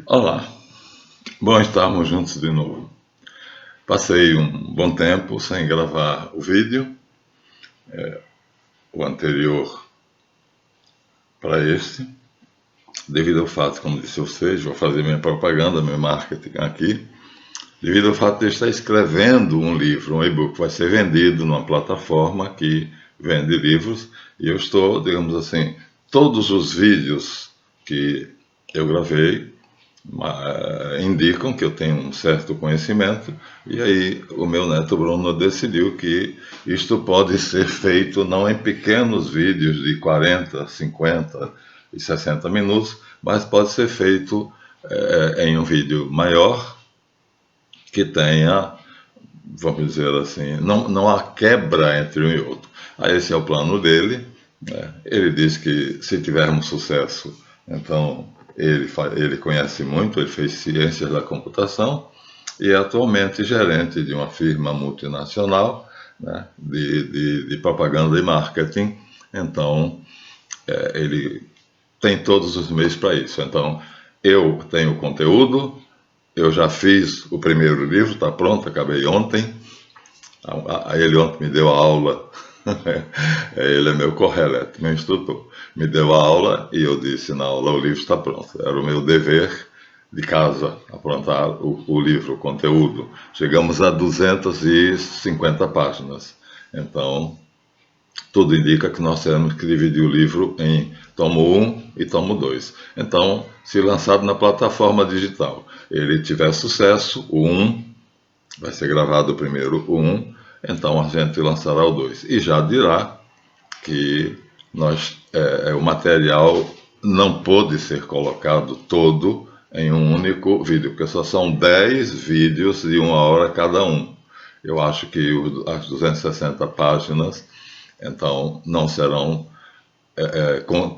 Olá, bom estarmos juntos de novo. Passei um bom tempo sem gravar o vídeo, o anterior para este, devido ao fato, como disse a vocês, vou fazer minha propaganda, meu marketing aqui, devido ao fato de eu estar escrevendo um livro, um e-book que vai ser vendido numa plataforma que vende livros, e eu estou, digamos assim, todos os vídeos que eu gravei indicam que eu tenho um certo conhecimento, e aí o meu neto Bruno decidiu que isto pode ser feito não em pequenos vídeos de 40, 50 e 60 minutos, mas pode ser feito em um vídeo maior, que tenha, vamos dizer assim, não há quebra entre um e outro. Aí esse é o plano dele, né? Ele diz que se tivermos sucesso, então ele conhece muito, ele fez ciências da computação e é atualmente gerente de uma firma multinacional, né, de propaganda e marketing. Então, ele tem todos os meios para isso. Então, eu tenho conteúdo, eu já fiz o primeiro livro, está pronto, acabei ontem. Ele ontem me deu a aula, ele é meu correleto, meu instrutor. Me deu a aula e eu disse na aula: o livro está pronto. Era o meu dever de casa, aprontar o livro, o conteúdo. Chegamos a 250 páginas. Então, tudo indica que nós teremos que dividir o livro em tomo 1 e tomo 2. Então, se lançado na plataforma digital, ele tiver sucesso, o 1 vai ser gravado primeiro o 1, então a gente lançará o 2. E já dirá que o material não pôde ser colocado todo em um único vídeo, porque só são 10 vídeos de 1 hora cada um. Eu acho que as 260 páginas, então, não serão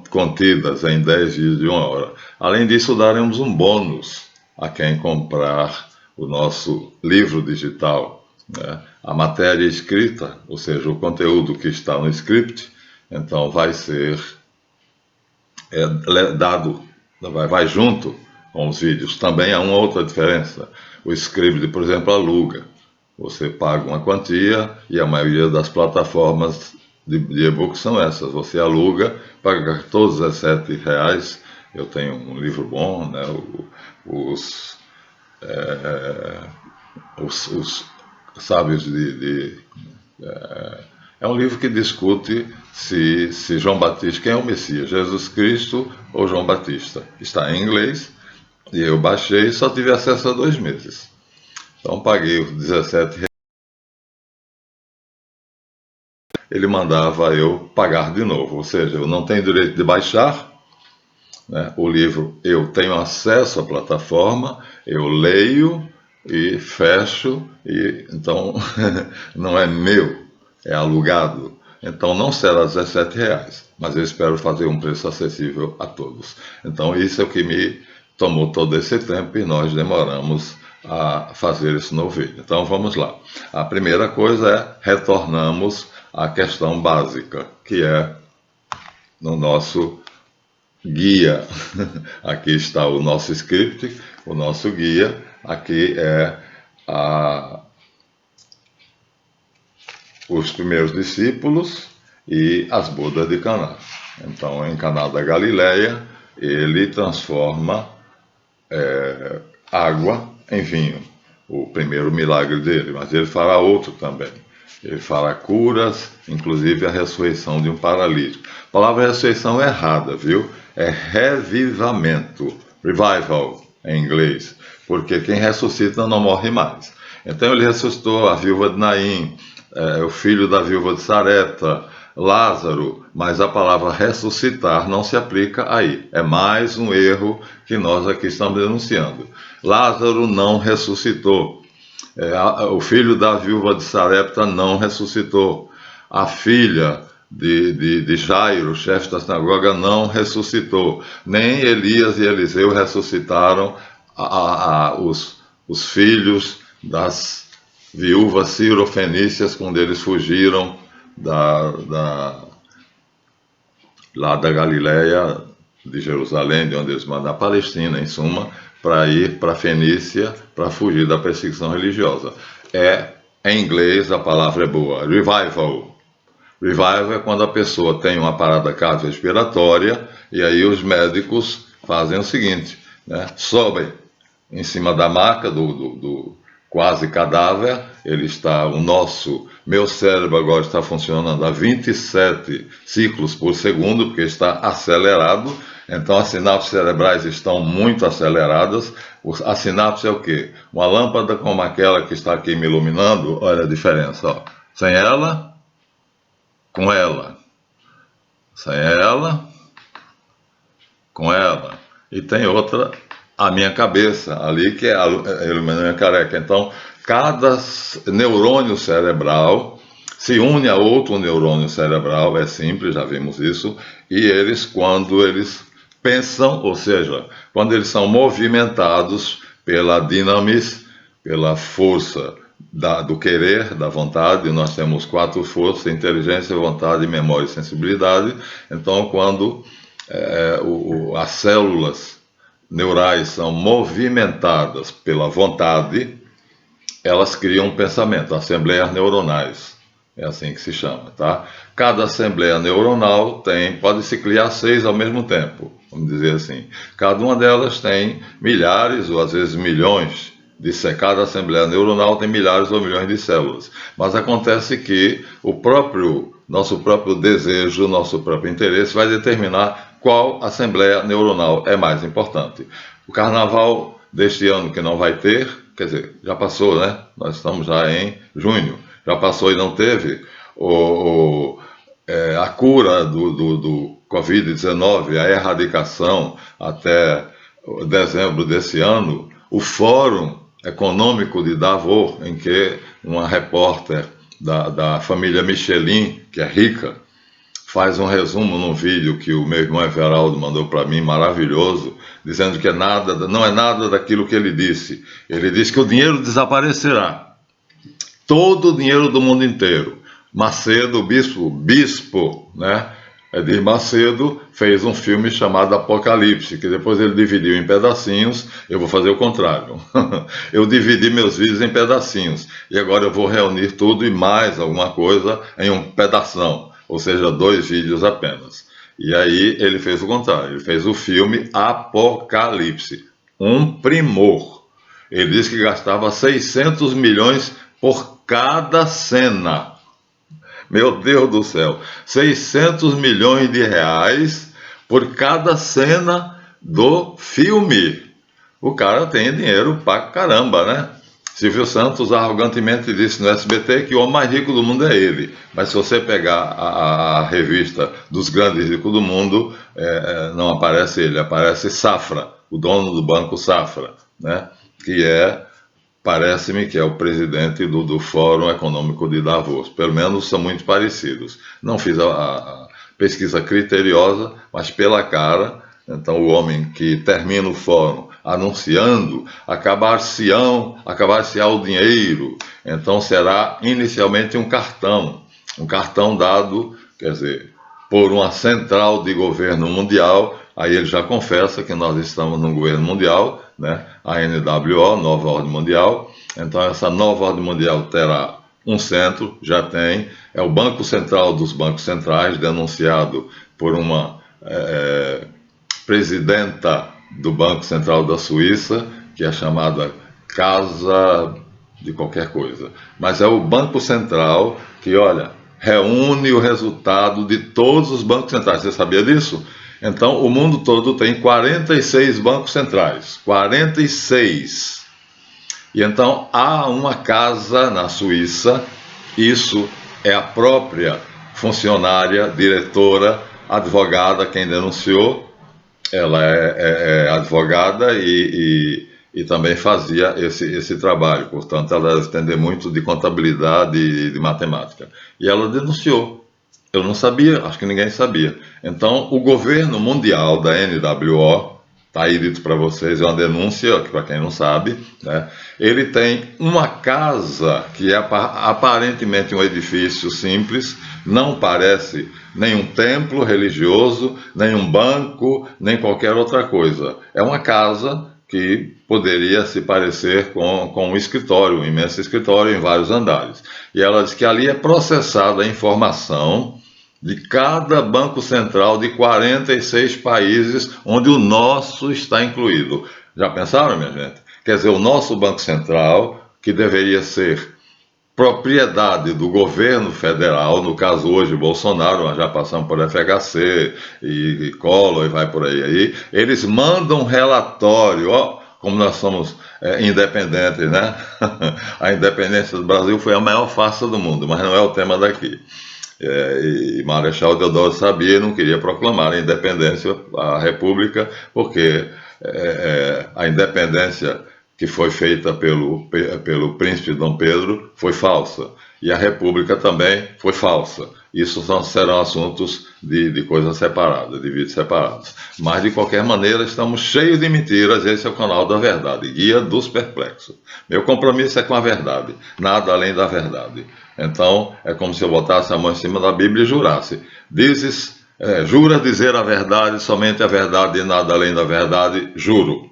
contidas em 10 vídeos de 1 hora. Além disso, daremos um bônus a quem comprar o nosso livro digital, né? A matéria escrita, ou seja, o conteúdo que está no script, então vai ser dado, vai junto com os vídeos. Também há uma outra diferença. O Scribd, por exemplo, aluga. Você paga uma quantia e a maioria das plataformas de e-book são essas. Você aluga, paga todos os R$17. Eu tenho um livro bom, né? Os sábios é um livro que discute se João Batista, quem é o Messias, Jesus Cristo ou João Batista. Está em inglês e eu baixei e só tive acesso a 2 meses. Então paguei os R$17. Ele mandava eu pagar de novo, ou seja, eu não tenho direito de baixar, né, o livro. Eu tenho acesso à plataforma, eu leio e fecho, e então não é meu, é alugado. Então não será R$17, mas eu espero fazer um preço acessível a todos. Então isso é o que me tomou todo esse tempo e nós demoramos a fazer esse novo vídeo. Então vamos lá. A primeira coisa é retornamos à questão básica, que é no nosso guia. Aqui está o nosso script, o nosso guia. Aqui é os primeiros discípulos e as bodas de Caná. Então, em Caná da Galileia, ele transforma água em vinho. O primeiro milagre dele, mas ele fará outro também. Ele fará curas, inclusive a ressurreição de um paralítico. A palavra ressurreição é errada, viu? É revivamento, revival em inglês, porque quem ressuscita não morre mais. Então ele ressuscitou a viúva de Naim, o filho da viúva de Sarepta, Lázaro, mas a palavra ressuscitar não se aplica aí. É mais um erro que nós aqui estamos denunciando. Lázaro não ressuscitou. O filho da viúva de Sarepta não ressuscitou. A filha de Jairo, chefe da sinagoga, não ressuscitou. Nem Elias e Eliseu ressuscitaram os filhos das viúvas cirofenícias quando eles fugiram lá da Galileia, de Jerusalém, de onde eles mandam a Palestina, em suma, para ir para a Fenícia, para fugir da perseguição religiosa. Em inglês, a palavra é boa, revival. Revival é quando a pessoa tem uma parada cardiorrespiratória e aí os médicos fazem o seguinte, né? Sobem em cima da maca do quase cadáver, meu cérebro agora está funcionando a 27 ciclos por segundo, porque está acelerado, então as sinapses cerebrais estão muito aceleradas. A sinapse é o quê? Uma lâmpada como aquela que está aqui me iluminando, olha a diferença, ó. Sem ela, com ela, sem ela, com ela, e tem outra, a minha cabeça ali, que é a iluminação careca. Então, cada neurônio cerebral se une a outro neurônio cerebral, é simples, já vimos isso, e eles, quando eles pensam, ou seja, quando eles são movimentados pela dinamis, pela força do querer, da vontade, nós temos 4 forças: inteligência, vontade, memória e sensibilidade. Então, quando as células neurais são movimentadas pela vontade, elas criam um pensamento, assembleias neuronais, é assim que se chama, tá? Cada assembleia neuronal pode-se criar 6 ao mesmo tempo, vamos dizer assim. Cada uma delas tem milhares ou às vezes milhões cada assembleia neuronal tem milhares ou milhões de células. Mas acontece que nosso próprio desejo, nosso próprio interesse vai determinar qual assembleia neuronal é mais importante. O carnaval deste ano, que não vai ter, quer dizer, já passou, né? Nós estamos já em junho, já passou e não teve a cura do Covid-19, a erradicação até dezembro desse ano. O Fórum Econômico de Davos, em que uma repórter da família Michelin, que é rica, faz um resumo num vídeo que o meu irmão Everaldo mandou para mim, maravilhoso, dizendo que não é nada daquilo que ele disse. Ele disse que o dinheiro desaparecerá. Todo o dinheiro do mundo inteiro. Macedo, o bispo, né? Edir Macedo fez um filme chamado Apocalipse, que depois ele dividiu em pedacinhos. Eu vou fazer o contrário. Eu dividi meus vídeos em pedacinhos. E agora eu vou reunir tudo e mais alguma coisa em um pedação. Ou seja, 2 vídeos apenas. E aí ele fez o contrário. Ele fez o filme Apocalipse. Um primor. Ele disse que gastava 600 milhões por cada cena. Meu Deus do céu, 600 milhões de reais por cada cena do filme. O cara tem dinheiro pra caramba, né? Silvio Santos arrogantemente disse no SBT que o homem mais rico do mundo é ele. Mas se você pegar a revista dos grandes ricos do mundo, não aparece ele, aparece Safra, o dono do Banco Safra, né? Parece-me que é o presidente do Fórum Econômico de Davos. Pelo menos são muito parecidos. Não fiz a pesquisa criteriosa, mas pela cara. Então, o homem que termina o fórum anunciando acabar-se-á o dinheiro. Então, será inicialmente um cartão dado, quer dizer, por uma central de governo mundial. Aí ele já confessa que nós estamos num governo mundial, né? A NWO, Nova Ordem Mundial. Então essa Nova Ordem Mundial terá um centro, já tem, é o Banco Central dos Bancos Centrais, denunciado por uma presidenta do Banco Central da Suíça, que é chamada Casa de qualquer coisa. Mas é o Banco Central que, olha, reúne o resultado de todos os bancos centrais. Você sabia disso? Então, o mundo todo tem 46 bancos centrais. 46. E então, há uma casa na Suíça, isso é a própria funcionária, diretora, advogada, quem denunciou. Ela é advogada e também fazia esse trabalho. Portanto, ela deve entender muito de contabilidade e de matemática. E ela denunciou. Eu não sabia, acho que ninguém sabia. Então, o governo mundial da NWO, está aí dito para vocês, é uma denúncia, para quem não sabe, né? Ele tem uma casa que é aparentemente um edifício simples, não parece nem um templo religioso, nem um banco, nem qualquer outra coisa. É uma casa que poderia se parecer com um escritório, um imenso escritório em vários andares. E ela diz que ali é processada a informação de cada banco central de 46 países, onde o nosso está incluído. Já pensaram, minha gente? Quer dizer, o nosso Banco Central, que deveria ser propriedade do governo federal, no caso hoje Bolsonaro, nós já passamos por FHC e Collor e vai por aí, eles mandam um relatório, ó, como nós somos independentes, né? A independência do Brasil foi a maior farsa do mundo, mas não é o tema daqui. E Marechal Deodoro sabia e não queria proclamar a independência, a República, porque a independência que foi feita pelo príncipe Dom Pedro foi falsa, e a República também foi falsa. Isso serão assuntos de coisas separadas, de vídeos separados. Mas, de qualquer maneira, estamos cheios de mentiras. Esse é o canal da verdade, Guia dos Perplexos. Meu compromisso é com a verdade, nada além da verdade. Então, é como se eu botasse a mão em cima da Bíblia e jurasse. Jura dizer a verdade, somente a verdade e nada além da verdade, juro.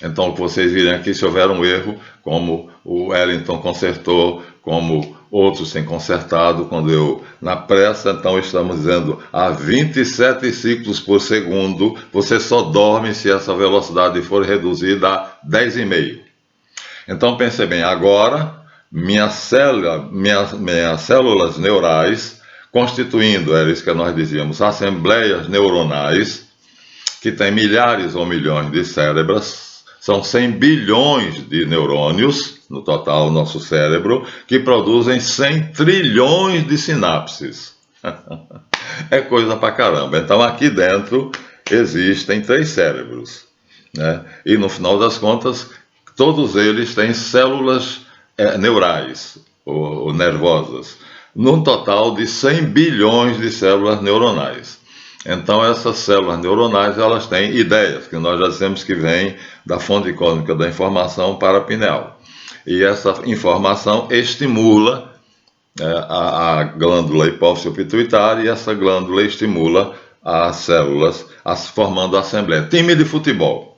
Então, o que vocês virem aqui, se houver um erro, como o Wellington consertou, como outros têm consertado, quando eu, na pressa, então estamos dizendo a 27 ciclos por segundo, você só dorme se essa velocidade for reduzida a 10,5. Então, pense bem, agora, minhas células neurais, constituindo, era isso que nós dizíamos, assembleias neuronais, que tem milhares ou milhões de cérebros, são 100 bilhões de neurônios, no total, nosso cérebro, que produzem 100 trilhões de sinapses. É coisa pra caramba. Então, aqui dentro existem 3 cérebros, né? E, no final das contas, todos eles têm células neurais, ou nervosas, num total de 100 bilhões de células neuronais. Então, essas células neuronais, elas têm ideias, que nós já dissemos que vêm da fonte cósmica da informação parapineal. E essa informação estimula a glândula hipófise pituitária, e essa glândula estimula as células, formando a assembleia. Time de futebol.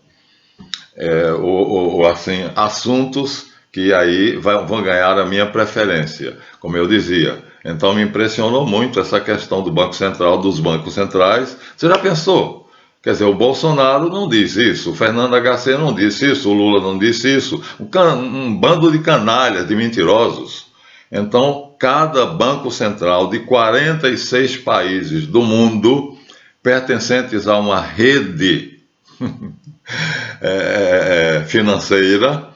Ou assim, assuntos que aí vão ganhar a minha preferência, como eu dizia. Então me impressionou muito essa questão do Banco Central, dos bancos centrais. Você já pensou? Quer dizer, o Bolsonaro não disse isso, o Fernando HC não disse isso, o Lula não disse isso, um bando de canalhas, de mentirosos. Então, cada banco central de 46 países do mundo, pertencentes a uma rede financeira,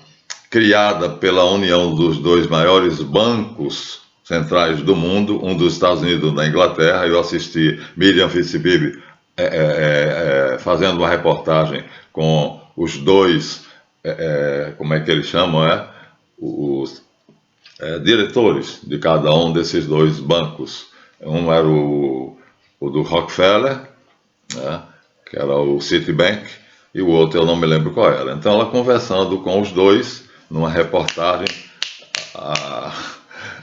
criada pela união dos 2 maiores bancos centrais do mundo, um dos Estados Unidos e um da Inglaterra. Eu assisti Miriam Fitzgibbon fazendo uma reportagem com os 2, como é que eles chamam, os diretores de cada um desses 2 bancos. Um era o do Rockefeller, né, que era o Citibank, e o outro eu não me lembro qual era. Então, ela conversando com os 2, numa reportagem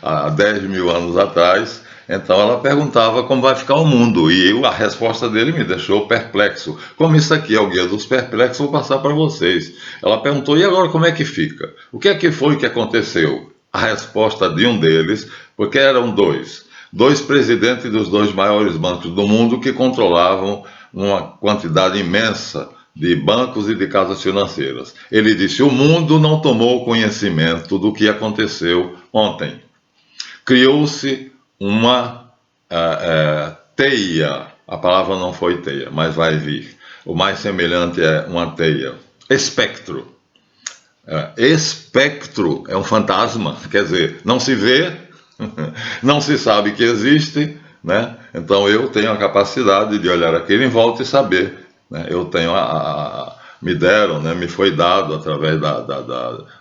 há 10 mil anos atrás, então ela perguntava como vai ficar o mundo, e a resposta dele me deixou perplexo. Como isso aqui é o Guia dos Perplexos, vou passar para vocês. Ela perguntou, e agora como é que fica? O que é que foi que aconteceu? A resposta de um deles, porque eram 2 presidentes dos 2 maiores bancos do mundo, que controlavam uma quantidade imensa de bancos e de casas financeiras. Ele disse, o mundo não tomou conhecimento do que aconteceu ontem. Criou-se uma teia, a palavra não foi teia, mas vai vir. O mais semelhante é uma teia. Espectro. Espectro é um fantasma, quer dizer, não se vê, não se sabe que existe, né? Então eu tenho a capacidade de olhar aquilo em volta e saber, né? Eu tenho me deram, né, me foi dado através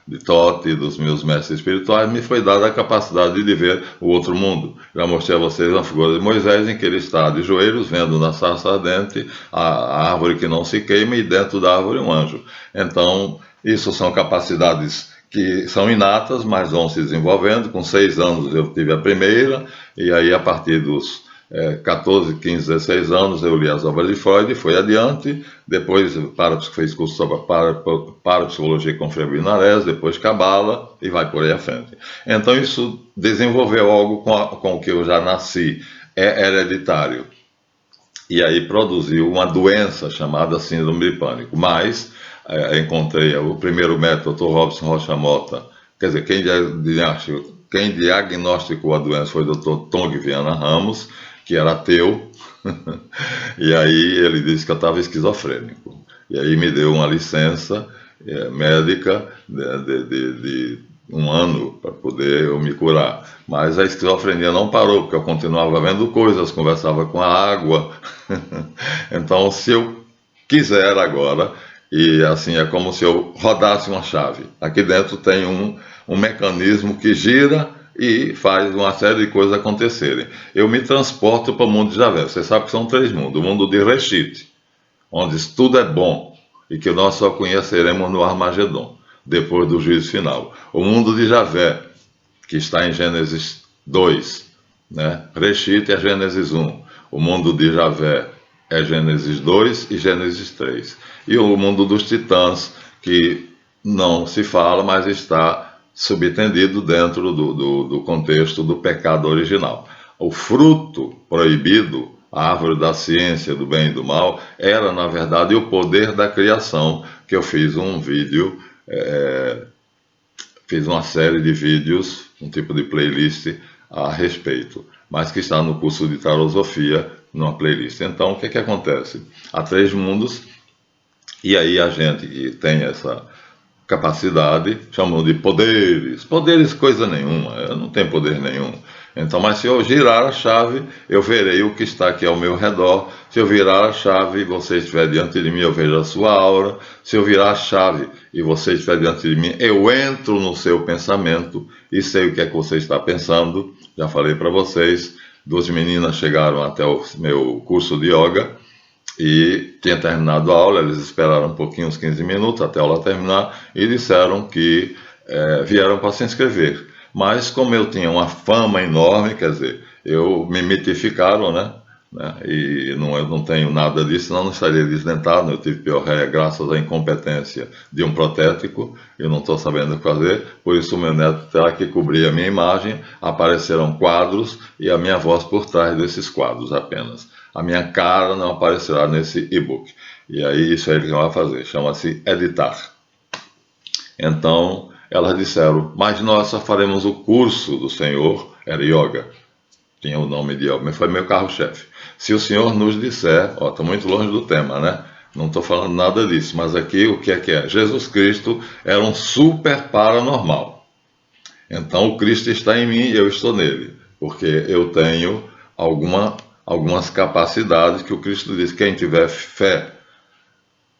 de Tote, dos meus mestres espirituais, me foi dada a capacidade de ver o outro mundo. Já mostrei a vocês a figura de Moisés, em que ele está de joelhos, vendo na sarça ardente a árvore que não se queima e dentro da árvore um anjo. Então, isso são capacidades que são inatas, mas vão se desenvolvendo. Com 6 anos eu tive a primeira, e aí a partir dos 14, 15, 16 anos eu li as obras de Freud e foi adiante. Depois fez curso sobre parapsicologia com Frei Guimarães, depois Cabala e vai por aí à frente. Então isso desenvolveu algo com o que eu já nasci, é hereditário. E aí produziu uma doença chamada síndrome de pânico. Mas encontrei o primeiro método, o Dr. Robson Rocha Mota, quer dizer, quem diagnosticou a doença foi o Dr. Tong Viana Ramos, que era ateu, e aí ele disse que eu estava esquizofrênico. E aí me deu uma licença médica de 1 ano para poder eu me curar. Mas a esquizofrenia não parou, porque eu continuava vendo coisas, conversava com a água. Então, se eu quiser agora, e assim é como se eu rodasse uma chave. Aqui dentro tem um mecanismo que gira e faz uma série de coisas acontecerem. Eu me transporto para o mundo de Javé. Você sabe que são 3 mundos. O mundo de Reshit, onde tudo é bom e que nós só conheceremos no Armagedon, depois do juízo final. O mundo de Javé, que está em Gênesis 2, né? Reshit é Gênesis 1. O mundo de Javé é Gênesis 2 e Gênesis 3. E o mundo dos titãs, que não se fala, mas está subtendido dentro do contexto do pecado original. O fruto proibido, a árvore da ciência do bem e do mal, era, na verdade, o poder da criação, que eu fiz um vídeo, fiz uma série de vídeos, um tipo de playlist a respeito, mas que está no curso de Tarosofia, numa playlist. Então, o que acontece? Há 3 mundos, e aí a gente que tem essa capacidade, chamam de poderes. Poderes coisa nenhuma, eu não tenho poder nenhum. Então, mas se eu girar a chave, eu verei o que está aqui ao meu redor. Se eu virar a chave e você estiver diante de mim, eu vejo a sua aura. Se eu virar a chave e você estiver diante de mim, eu entro no seu pensamento e sei o que é que você está pensando. Já falei para vocês, 2 meninas chegaram até o meu curso de yoga e tinha terminado a aula, eles esperaram um pouquinho, uns 15 minutos até a aula terminar, e disseram que vieram para se inscrever. Mas como eu tinha uma fama enorme, quer dizer, me mitificaram, né? E eu não tenho nada disso, senão não estaria desdentado. Eu tive piorreia graças à incompetência de um protético, eu não estou sabendo o que fazer, por isso o meu neto terá que cobrir a minha imagem. Apareceram quadros e a minha voz por trás desses quadros apenas. A minha cara não aparecerá nesse e-book. E aí isso é ele que vai fazer, chama-se editar. Então elas disseram, mas nós só faremos o curso do Senhor, era yoga, tinha o nome de yoga, mas foi meu carro-chefe. Se o Senhor nos disser, estou muito longe do tema, né? Não estou falando nada disso, mas aqui o que é? Jesus Cristo era um super paranormal. Então o Cristo está em mim e eu estou nele, porque eu tenho algumas capacidades que o Cristo diz, quem tiver fé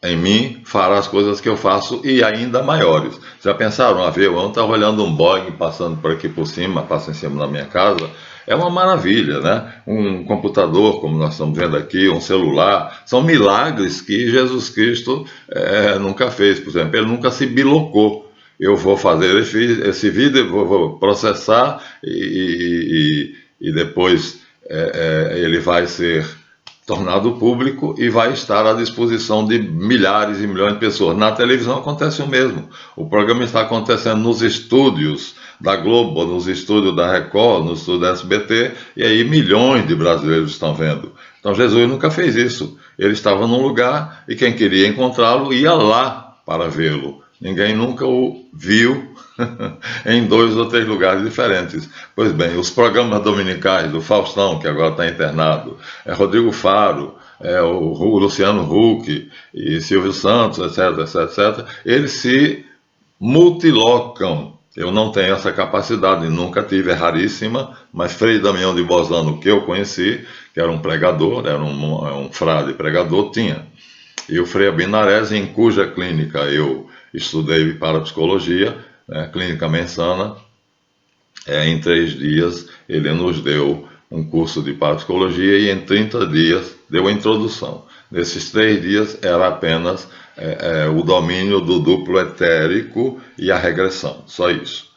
em mim fará as coisas que eu faço e ainda maiores. Já pensaram? Eu estava olhando um Boeing passando por aqui por cima, passa em cima da minha casa, é uma maravilha, né? Um computador, como nós estamos vendo aqui, um celular, são milagres que Jesus Cristo nunca fez. Por exemplo, ele nunca se bilocou. Eu vou fazer esse vídeo, vou processar e depois ele vai ser tornado público e vai estar à disposição de milhares e milhões de pessoas. Na televisão acontece o mesmo. O programa está acontecendo nos estúdios da Globo, nos estúdios da Record, nos estúdios da SBT, e aí milhões de brasileiros estão vendo. Então Jesus nunca fez isso. Ele estava num lugar e quem queria encontrá-lo ia lá para vê-lo. Ninguém nunca o viu em 2 ou 3 lugares diferentes. Pois bem, os programas dominicais do Faustão, que agora está internado, Rodrigo Faro, o Luciano Huck e Silvio Santos, etc, etc, etc, eles se multilocam. Eu não tenho essa capacidade, nunca tive, é raríssima, mas Frei Damião de Bosano, que eu conheci, que era um pregador, era um frade pregador, tinha. E o Frei Abinarese, em cuja clínica eu estudei parapsicologia, né, Clínica Mensana, em 3 dias ele nos deu um curso de parapsicologia e em 30 dias deu a introdução. Nesses 3 dias era apenas o domínio do duplo etérico e a regressão, só isso.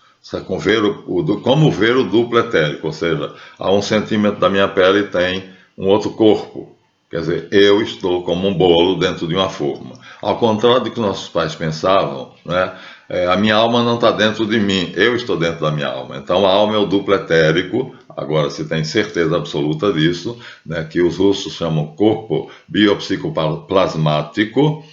Como ver o duplo etérico, ou seja, a 1 centímetro da minha pele tem um outro corpo. Quer dizer, eu estou como um bolo dentro de uma forma. Ao contrário do que nossos pais pensavam, né, a minha alma não está dentro de mim, eu estou dentro da minha alma. Então a alma é o duplo etérico, agora se tem certeza absoluta disso, né, que os russos chamam corpo biopsicoplasmático,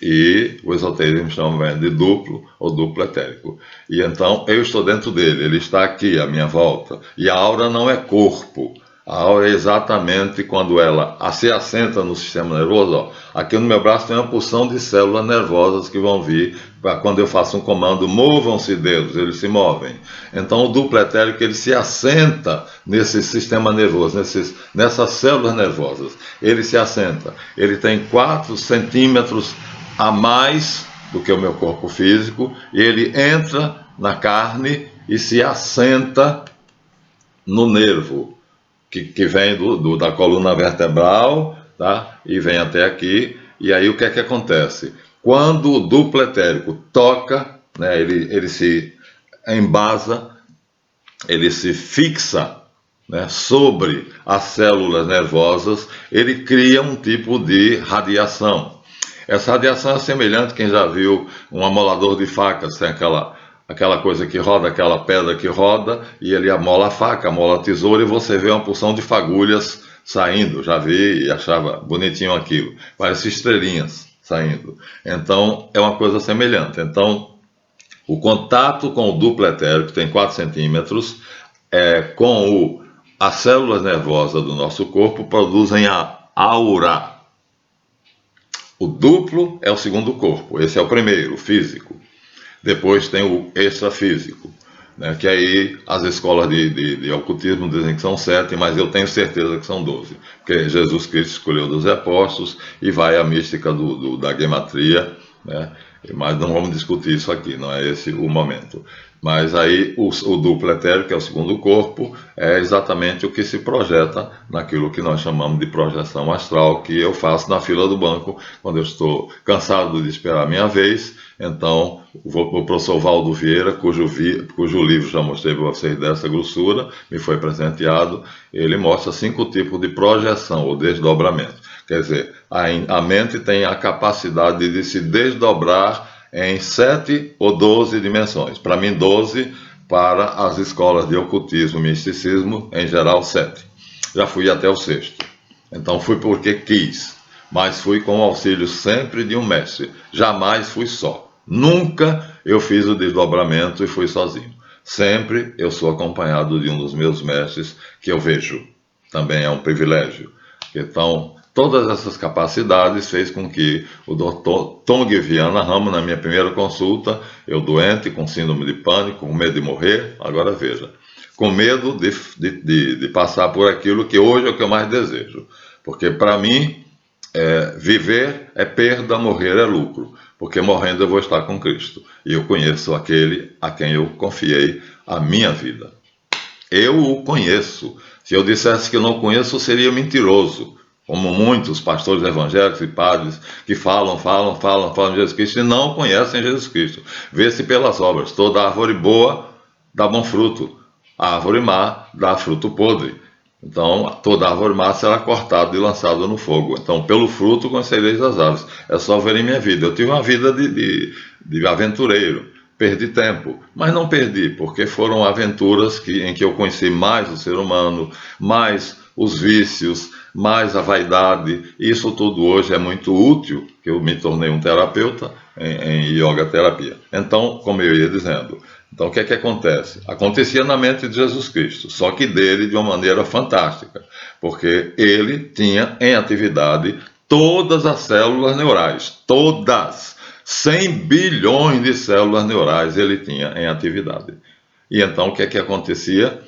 e o esoterismo chama de duplo ou duplo etérico. E então eu estou dentro dele, ele está aqui à minha volta. E a aura não é corpo. A aura é exatamente quando ela se assenta no sistema nervoso. Ó. Aqui no meu braço tem uma porção de células nervosas que vão vir para quando eu faço um comando, movam-se dedos, eles se movem. Então o duplo etérico ele se assenta nesse sistema nervoso, nessas células nervosas. Ele se assenta. Ele tem 4 centímetros a mais do que o meu corpo físico, e ele entra na carne e se assenta no nervo, que vem da coluna vertebral, tá? E vem até aqui, e aí o que é que acontece? Quando o duplo etérico toca, né, ele se embasa, ele se fixa, né, sobre as células nervosas, ele cria um tipo de radiação. Essa radiação é semelhante, quem já viu um amolador de facas, tem aquela coisa que roda, aquela pedra que roda, e ele amola a faca, amola a tesoura, e você vê uma porção de fagulhas saindo. Já vi e achava bonitinho aquilo. Parece estrelinhas saindo. Então, é uma coisa semelhante. Então, o contato com o duplo etérico, que tem 4 centímetros, com as células nervosas do nosso corpo, produzem a aura. O duplo é o segundo corpo, esse é o primeiro, o físico. Depois tem o extrafísico, né, que aí as escolas de ocultismo dizem que são 7, mas eu tenho certeza que são 12, porque Jesus Cristo escolheu 12 apóstolos e vai a mística da gematria, né, mas não vamos discutir isso aqui, não é esse o momento. Mas aí o duplo etérico, que é o segundo corpo, é exatamente o que se projeta naquilo que nós chamamos de projeção astral, que eu faço na fila do banco, quando eu estou cansado de esperar a minha vez. Então, o professor Valdo Vieira, cujo livro já mostrei para vocês dessa grossura, me foi presenteado, ele mostra 5 tipos de projeção ou desdobramento. Quer dizer, a mente tem a capacidade de se desdobrar em 7 ou 12 dimensões. Para mim, 12, para as escolas de ocultismo e misticismo, em geral, 7. Já fui até o 6º. Então, fui porque quis, mas fui com o auxílio sempre de um mestre. Jamais fui só. Nunca eu fiz o desdobramento e fui sozinho. Sempre eu sou acompanhado de um dos meus mestres que eu vejo. Também é um privilégio. Então, todas essas capacidades fez com que o Dr. Tong Viana Ramo, na minha primeira consulta, eu doente, com síndrome de pânico, com medo de morrer, agora veja, com medo de passar por aquilo que hoje é o que eu mais desejo. Porque para mim, viver é perda, morrer é lucro. Porque morrendo eu vou estar com Cristo. E eu conheço aquele a quem eu confiei a minha vida. Eu o conheço. Se eu dissesse que eu não conheço, seria mentiroso. Como muitos pastores evangélicos e padres que falam de Jesus Cristo e não conhecem Jesus Cristo. Vê-se pelas obras. Toda árvore boa dá bom fruto. A árvore má dá fruto podre. Então, toda árvore má será cortada e lançada no fogo. Então, pelo fruto conhecereis as árvores. É só ver em minha vida. Eu tive uma vida de aventureiro. Perdi tempo, mas não perdi, porque foram aventuras em que eu conheci mais o ser humano, mais os vícios, mais a vaidade. Isso tudo hoje é muito útil, que eu me tornei um terapeuta em yoga terapia. Então, como eu ia dizendo, então o que é que acontece? Acontecia na mente de Jesus Cristo, só que dele de uma maneira fantástica, porque ele tinha em atividade todas as células neurais, todas. 100 bilhões de células neurais ele tinha em atividade. E então o que é que acontecia?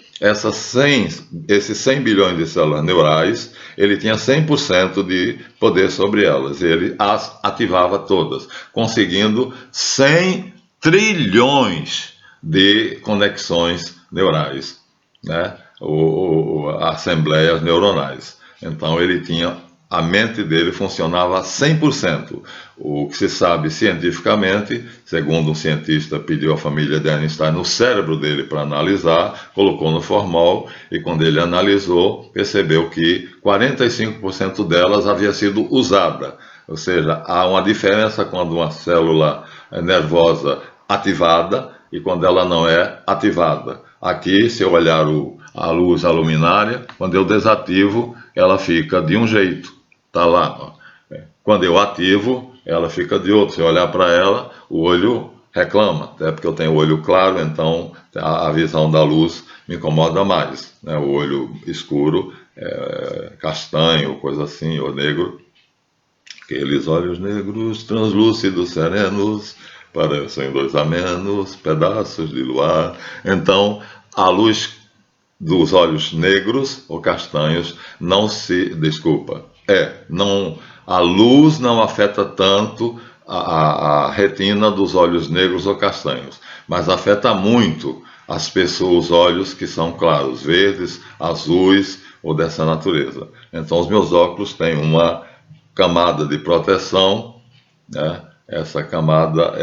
esses 100 bilhões de células neurais, ele tinha 100% de poder sobre elas. Ele as ativava todas, conseguindo 100 trilhões de conexões neurais, né? Assembleias neuronais. Então ele tinha, a mente dele funcionava a 100%. O que se sabe cientificamente, segundo um cientista pediu à família de Einstein o cérebro dele para analisar, colocou no formol e quando ele analisou, percebeu que 45% delas havia sido usada. Ou seja, há uma diferença quando uma célula nervosa ativada e quando ela não é ativada. Aqui, se eu olhar a luz, a luminária, quando eu desativo, ela fica de um jeito. Está lá. Ó. Quando eu ativo, ela fica de outro. Se eu olhar para ela, o olho reclama. Até porque eu tenho o olho claro, então a visão da luz me incomoda mais. Né? O olho escuro, castanho, coisa assim, ou negro. Aqueles olhos negros, translúcidos, serenos, parecem 2 a menos, pedaços de luar. Então, a luz dos olhos negros ou castanhos a luz não afeta tanto a retina dos olhos negros ou castanhos, mas afeta muito as pessoas, os olhos que são claros, verdes, azuis ou dessa natureza. Então, os meus óculos têm uma camada de proteção, né? Essa camada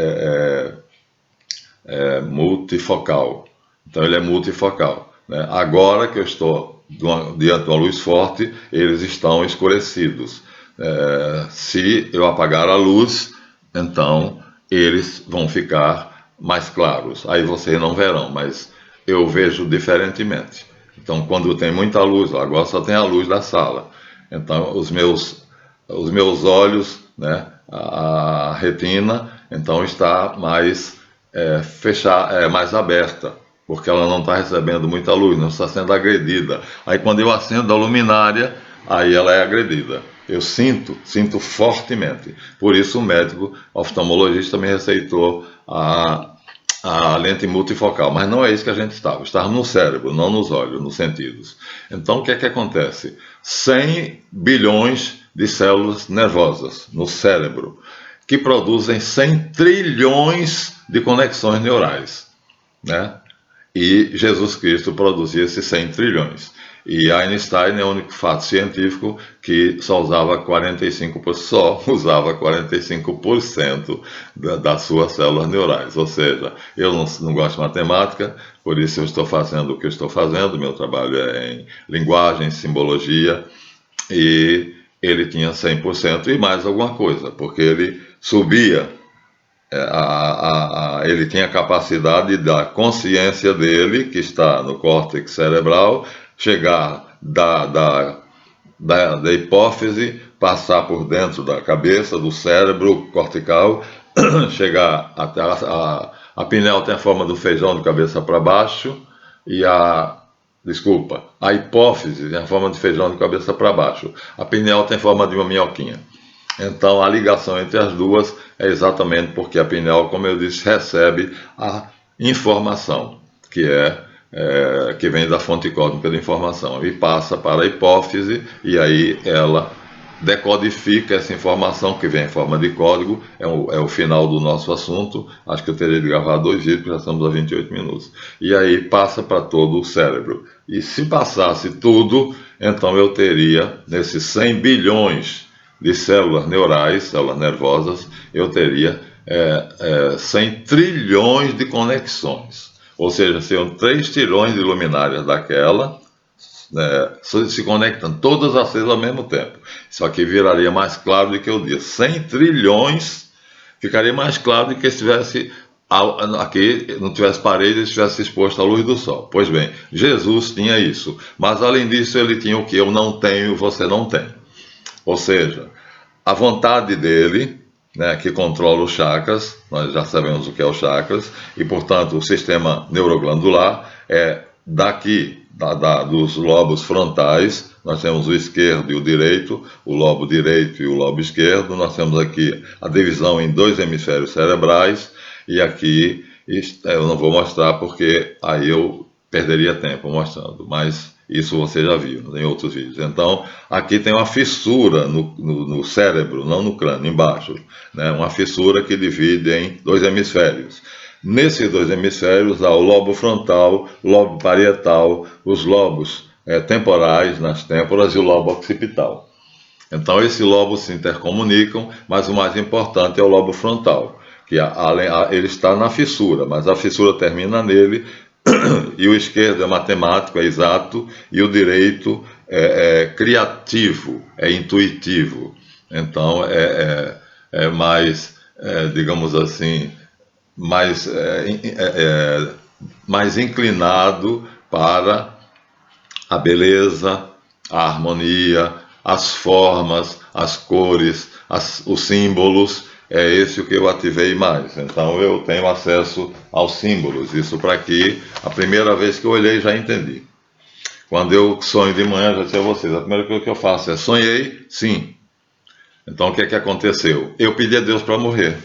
é multifocal. Então ele é multifocal, né? Agora que eu estou diante de uma luz forte, eles estão escurecidos. Se eu apagar a luz, então eles vão ficar mais claros. Aí vocês não verão, mas eu vejo diferentemente. Então quando tem muita luz, agora só tem a luz da sala. Então os meus olhos, né, a retina, então está mais mais aberta, porque ela não está recebendo muita luz, não está sendo agredida. Aí quando eu acendo a luminária, aí ela é agredida. Eu sinto fortemente. Por isso o médico oftalmologista me receitou a lente multifocal, mas não é isso que a gente estava. Estávamos no cérebro, não nos olhos, nos sentidos. Então o que é que acontece? 100 bilhões de células nervosas no cérebro, que produzem 100 trilhões de conexões neurais, né? E Jesus Cristo produzia esses 100 trilhões. E Einstein é o único fato científico que só usava 45% das suas células neurais. Ou seja, eu não gosto de matemática, por isso eu estou fazendo o que eu estou fazendo. Meu trabalho é em linguagem, simbologia, e ele tinha 100% e mais alguma coisa, porque ele subia. Ele tinha a capacidade da consciência dele, que está no córtex cerebral, chegar da hipófise, passar por dentro da cabeça, do cérebro cortical, chegar até a pineal tem a forma do feijão de cabeça para baixo, e a hipófise tem a forma de feijão de cabeça para baixo. A pineal tem a forma de uma minhoquinha. Então, a ligação entre as duas é exatamente porque a pineal, como eu disse, recebe a informação, que vem da fonte cósmica de informação, e passa para a hipófise, e aí ela decodifica essa informação, que vem em forma de código. É o final do nosso assunto. Acho que eu teria de gravar 2 vídeos, já estamos a 28 minutos. E aí passa para todo o cérebro. E se passasse tudo, então eu teria, nesses 100 bilhões de células neurais, células nervosas, eu teria 100 trilhões de conexões. Ou seja, seriam 3 trilhões de luminárias daquela, se conectam todas acesas ao mesmo tempo. Isso aqui viraria mais claro do que o dia. 100 trilhões ficaria mais do que se estivesse aqui, não tivesse parede e estivesse exposto à luz do sol. Pois bem, Jesus tinha isso. Mas além disso, ele tinha o que eu não tenho e você não tem. Ou seja, a vontade dele, né, que controla os chakras, nós já sabemos o que é os chakras, e portanto o sistema neuroglandular é daqui, dos lobos frontais. Nós temos o esquerdo e o direito, o lobo direito e o lobo esquerdo. Nós temos aqui a divisão em 2 hemisférios cerebrais, e aqui eu não vou mostrar porque aí eu perderia tempo mostrando, mas isso você já viu em outros vídeos. Então, aqui tem uma fissura no cérebro, não no crânio, embaixo, né? Uma fissura que divide em 2 hemisférios. Nesses 2 hemisférios há o lobo frontal, lobo parietal, os lobos temporais nas têmporas e o lobo occipital. Então, esses lobos se intercomunicam, mas o mais importante é o lobo frontal, que ele está na fissura, mas a fissura termina nele, e o esquerdo é matemático, é exato, e o direito é criativo, é intuitivo. Então, é mais, digamos assim, mais inclinado para a beleza, a harmonia, as formas, as cores, os símbolos. É esse o que eu ativei mais. Então eu tenho acesso aos símbolos. Isso para aqui, a primeira vez que eu olhei já entendi. Quando eu sonho de manhã, já disse a vocês, a primeira coisa que eu faço é: sonhei? Sim. Então o que é que aconteceu? Eu pedi a Deus para morrer.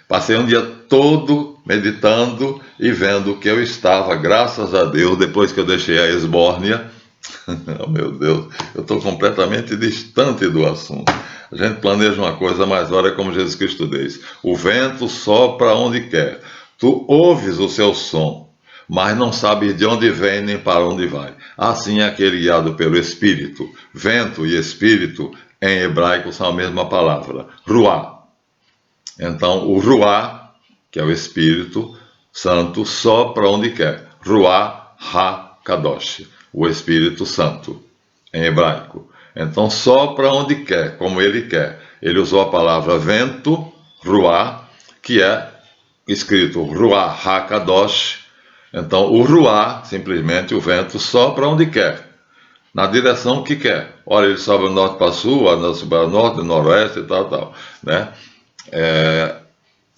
Passei um dia todo meditando e vendo que eu estava, graças a Deus, depois que eu deixei a esbórnia, oh, meu Deus, eu estou completamente distante do assunto. A gente planeja uma coisa, mas olha como Jesus Cristo diz: o vento sopra onde quer. Tu ouves o seu som, mas não sabes de onde vem nem para onde vai. Assim é aquele guiado pelo Espírito. Vento e Espírito, em hebraico, são a mesma palavra, ruá. Então, o ruá, que é o Espírito Santo, sopra onde quer. Ruá ha-kadosh, o Espírito Santo, em hebraico. Então, sopra onde quer, como ele quer. Ele usou a palavra vento, ruá, que é escrito ruá ha-kadosh. Então, o ruá, simplesmente o vento, sopra onde quer, na direção que quer. Olha, ele sobe do norte para sul, para o norte, noroeste e tal, né?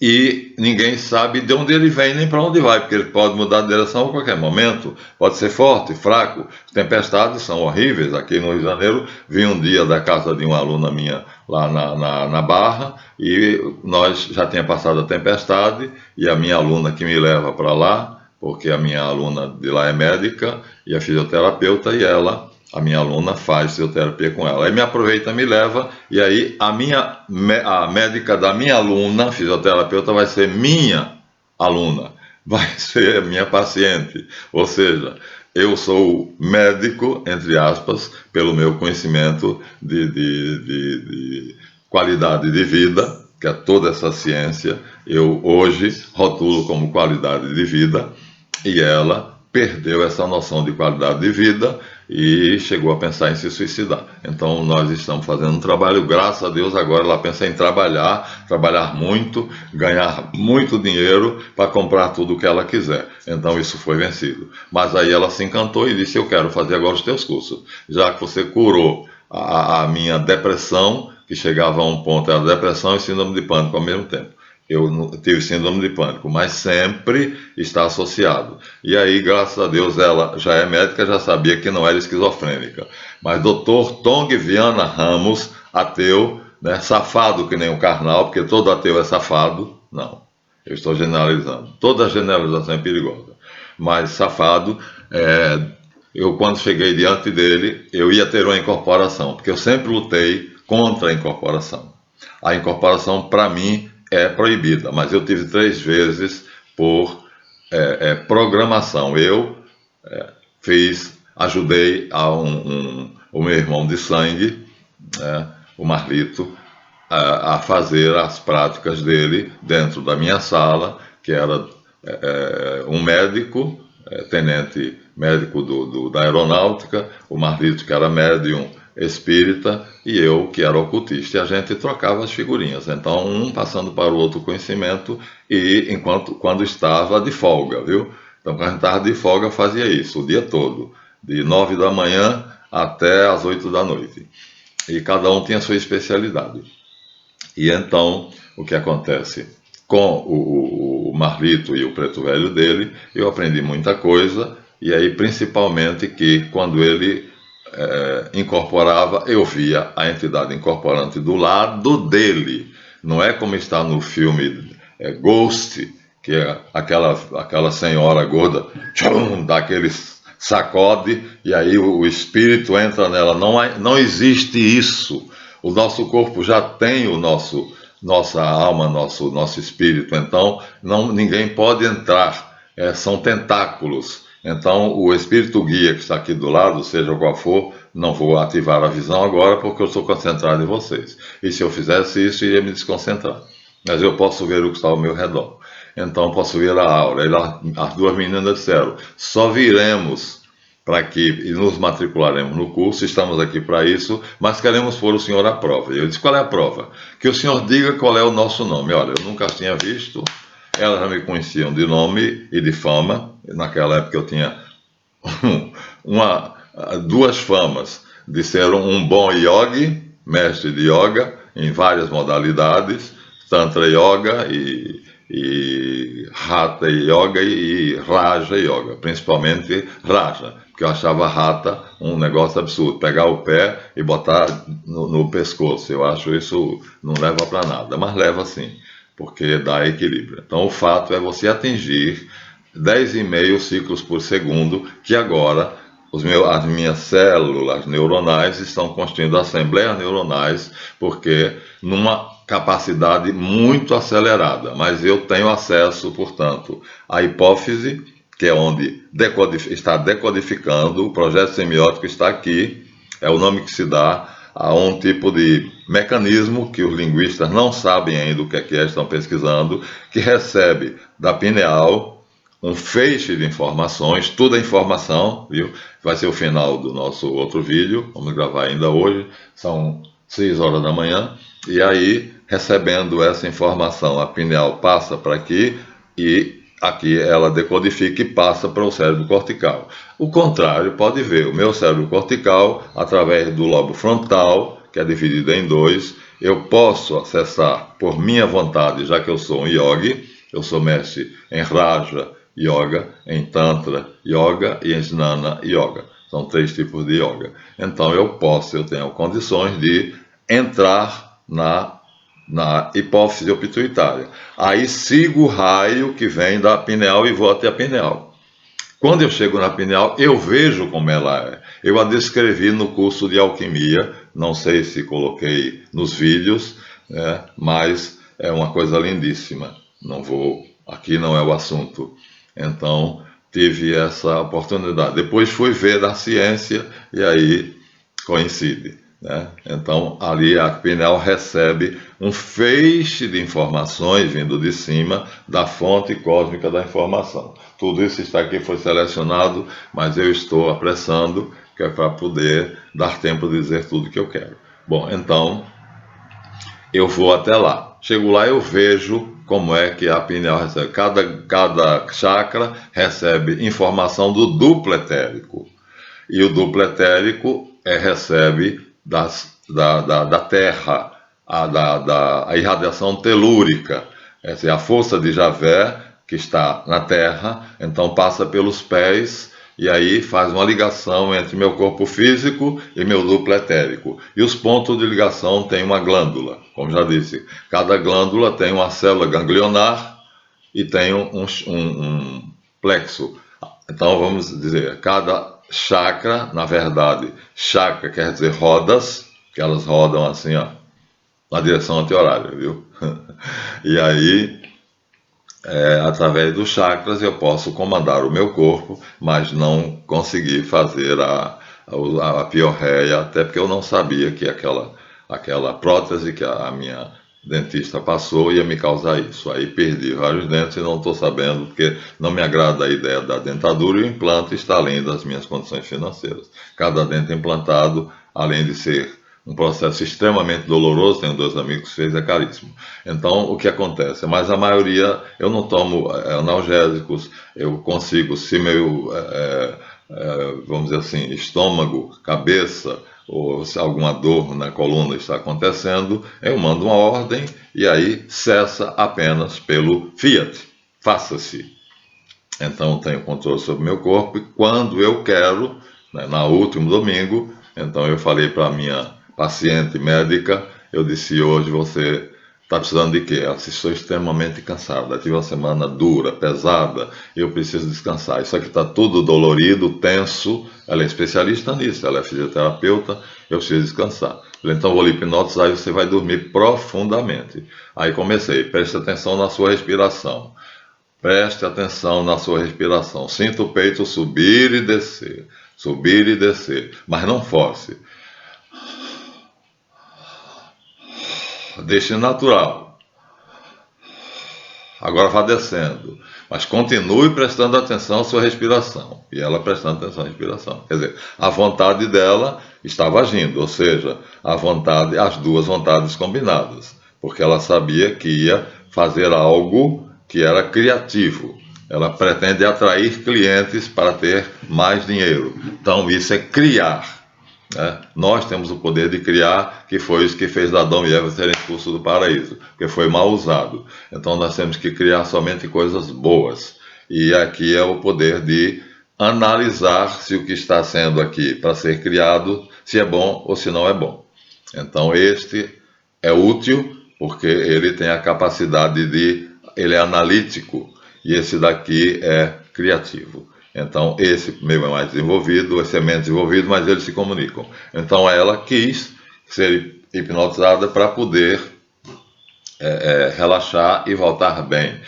E ninguém sabe de onde ele vem nem para onde vai, porque ele pode mudar de direção a qualquer momento, pode ser forte, fraco. As tempestades são horríveis. Aqui no Rio de Janeiro, vim um dia da casa de uma aluna minha lá na Barra, e nós já tinha passado a tempestade, e a minha aluna que me leva para lá, porque a minha aluna de lá é médica e é fisioterapeuta, e ela, a minha aluna, faz fisioterapia com ela. Aí me aproveita, me leva, e aí a médica da minha aluna, fisioterapeuta, vai ser minha aluna, vai ser minha paciente. Ou seja, eu sou médico, entre aspas, pelo meu conhecimento de qualidade de vida, que é toda essa ciência, eu hoje rotulo como qualidade de vida, e ela perdeu essa noção de qualidade de vida e chegou a pensar em se suicidar. Então nós estamos fazendo um trabalho, graças a Deus. Agora ela pensa em trabalhar muito, ganhar muito dinheiro para comprar tudo o que ela quiser. Então isso foi vencido. Mas aí ela se encantou e disse: eu quero fazer agora os teus cursos, já que você curou a minha depressão, que chegava a um ponto, era depressão e síndrome de pânico ao mesmo tempo. Eu tive síndrome de pânico, mas sempre está associado. E aí, graças a Deus, ela já é médica, já sabia que não era esquizofrênica. Mas Dr. Tong Viana Ramos, ateu, né, safado que nem o carnal, porque todo ateu é safado. Não, eu estou generalizando. Toda generalização é perigosa. Mas safado, eu quando cheguei diante dele, eu ia ter uma incorporação, porque eu sempre lutei contra a incorporação. A incorporação, para mim, é proibida, mas eu tive 3 vezes por programação. Eu ajudei o meu irmão de sangue, o Marlito, a fazer as práticas dele dentro da minha sala, que era um médico, tenente médico da aeronáutica, o Marlito, que era médium espírita, e eu, que era ocultista, e a gente trocava as figurinhas. Então, um passando para o outro conhecimento, e quando estava de folga, viu? Então, quando a gente estava de folga, fazia isso o dia todo, de 9 da manhã até as 8 da noite. E cada um tinha a sua especialidade. E então, o que acontece? Com o Marlito e o preto velho dele, eu aprendi muita coisa, e aí principalmente que quando ele incorporava, eu via a entidade incorporante do lado dele. Não é como está no filme Ghost, que é aquela senhora gorda, tchum, dá aquele sacode, e aí o espírito entra nela. Não existe isso. O nosso corpo já tem nossa alma, nosso espírito, então ninguém pode entrar, são tentáculos. Então o espírito guia que está aqui do lado, seja qual for, não vou ativar a visão agora porque eu estou concentrado em vocês. E se eu fizesse isso, iria me desconcentrar. Mas eu posso ver o que está ao meu redor. Então posso ver a aura. E lá, as duas meninas disseram, só viremos para aqui e nos matricularemos no curso, estamos aqui para isso, mas queremos pôr o senhor à prova. E eu disse, qual é a prova? Que o senhor diga qual é o nosso nome. Olha, eu nunca tinha visto, elas já me conheciam de nome e de fama. Naquela época eu tinha duas famas de ser um bom yogi, mestre de yoga, em várias modalidades, Tantra Yoga e Hatha Yoga e Raja Yoga, principalmente Raja, porque eu achava Hatha um negócio absurdo, pegar o pé e botar no pescoço. Eu acho isso não leva para nada, mas leva sim, porque dá equilíbrio. Então o fato é você atingir 10,5 ciclos por segundo, que agora as minhas células neuronais estão construindo assembleias neuronais, porque numa capacidade muito acelerada, mas eu tenho acesso, portanto, à hipófise, que é onde está decodificando, o projeto semiótico está aqui, é o nome que se dá a um tipo de mecanismo que os linguistas não sabem ainda o que é, estão pesquisando, que recebe da pineal um feixe de informações, toda a informação, viu? Vai ser o final do nosso outro vídeo, vamos gravar ainda hoje, são 6 horas da manhã, e aí, recebendo essa informação, a pineal passa para aqui, e aqui ela decodifica e passa para o cérebro cortical. O contrário, pode ver, o meu cérebro cortical, através do lobo frontal, que é dividido em dois, eu posso acessar por minha vontade, já que eu sou um yogi, eu sou mestre em Raja Yoga, em Tantra Yoga e em Jnana Yoga. São 3 tipos de yoga. Então eu tenho condições de entrar na hipófise pituitária. Aí sigo o raio que vem da pineal e vou até a pineal. Quando eu chego na pineal, eu vejo como ela é. Eu a descrevi no curso de alquimia, não sei se coloquei nos vídeos, mas é uma coisa lindíssima. Aqui não é o assunto. Então, tive essa oportunidade. Depois fui ver da ciência e aí coincide. Então, ali a pineal recebe um feixe de informações vindo de cima da fonte cósmica da informação. Tudo isso está aqui, foi selecionado, mas eu estou apressando, que é para poder dar tempo de dizer tudo que eu quero. Bom, então, eu vou até lá. Chego lá, eu vejo como é que a pineal recebe. Cada chakra recebe informação do duplo etérico. E o duplo etérico recebe da Terra, a irradiação telúrica. Essa é a força de Javé, que está na Terra, então passa pelos pés, e aí faz uma ligação entre meu corpo físico e meu duplo etérico. E os pontos de ligação têm uma glândula, como já disse. Cada glândula tem uma célula ganglionar e tem um plexo. Então vamos dizer, cada chakra, na verdade, chakra quer dizer rodas, que elas rodam assim, ó, na direção anti-horária, viu? E aí, através dos chakras, eu posso comandar o meu corpo, mas não conseguir fazer a piorreia, até porque eu não sabia que aquela prótese que a minha dentista passou ia me causar isso. Aí perdi vários dentes e não estou sabendo, porque não me agrada a ideia da dentadura, e o implante está além das minhas condições financeiras. Cada dente implantado, além de ser um processo extremamente doloroso, tenho 2 amigos que fez, é caríssimo. Então, o que acontece? Mas a maioria, eu não tomo analgésicos, eu consigo, se meu, vamos dizer assim, estômago, cabeça, ou se alguma dor na coluna está acontecendo, eu mando uma ordem e aí cessa apenas pelo fiat, faça-se. Então tenho controle sobre o meu corpo e quando eu quero, no último domingo, então eu falei para a minha paciente médica, eu disse, hoje você Está precisando de quê? Estou extremamente cansada, tive uma semana dura, pesada, eu preciso descansar. Isso aqui está tudo dolorido, tenso. Ela é especialista nisso, ela é fisioterapeuta, eu preciso descansar. Então vou lhe hipnotizar e você vai dormir profundamente. Aí comecei, preste atenção na sua respiração. Preste atenção na sua respiração. Sinta o peito subir e descer, mas não force. Deixe natural. Agora vá descendo. Mas continue prestando atenção à sua respiração. E ela prestando atenção à respiração. Quer dizer, a vontade dela estava agindo, ou seja, as duas vontades combinadas. Porque ela sabia que ia fazer algo que era criativo. Ela pretende atrair clientes para ter mais dinheiro. Então isso é criar. Nós temos o poder de criar, que foi isso que fez Adão e Eva serem expulsos do paraíso, porque foi mal usado. Então nós temos que criar somente coisas boas. E aqui é o poder de analisar se o que está sendo aqui para ser criado, se é bom ou se não é bom. Então este é útil, porque ele tem a capacidade ele é analítico, e esse daqui é criativo. Então, esse meu é mais desenvolvido, esse é menos desenvolvido, mas eles se comunicam. Então, ela quis ser hipnotizada para poder relaxar e voltar bem.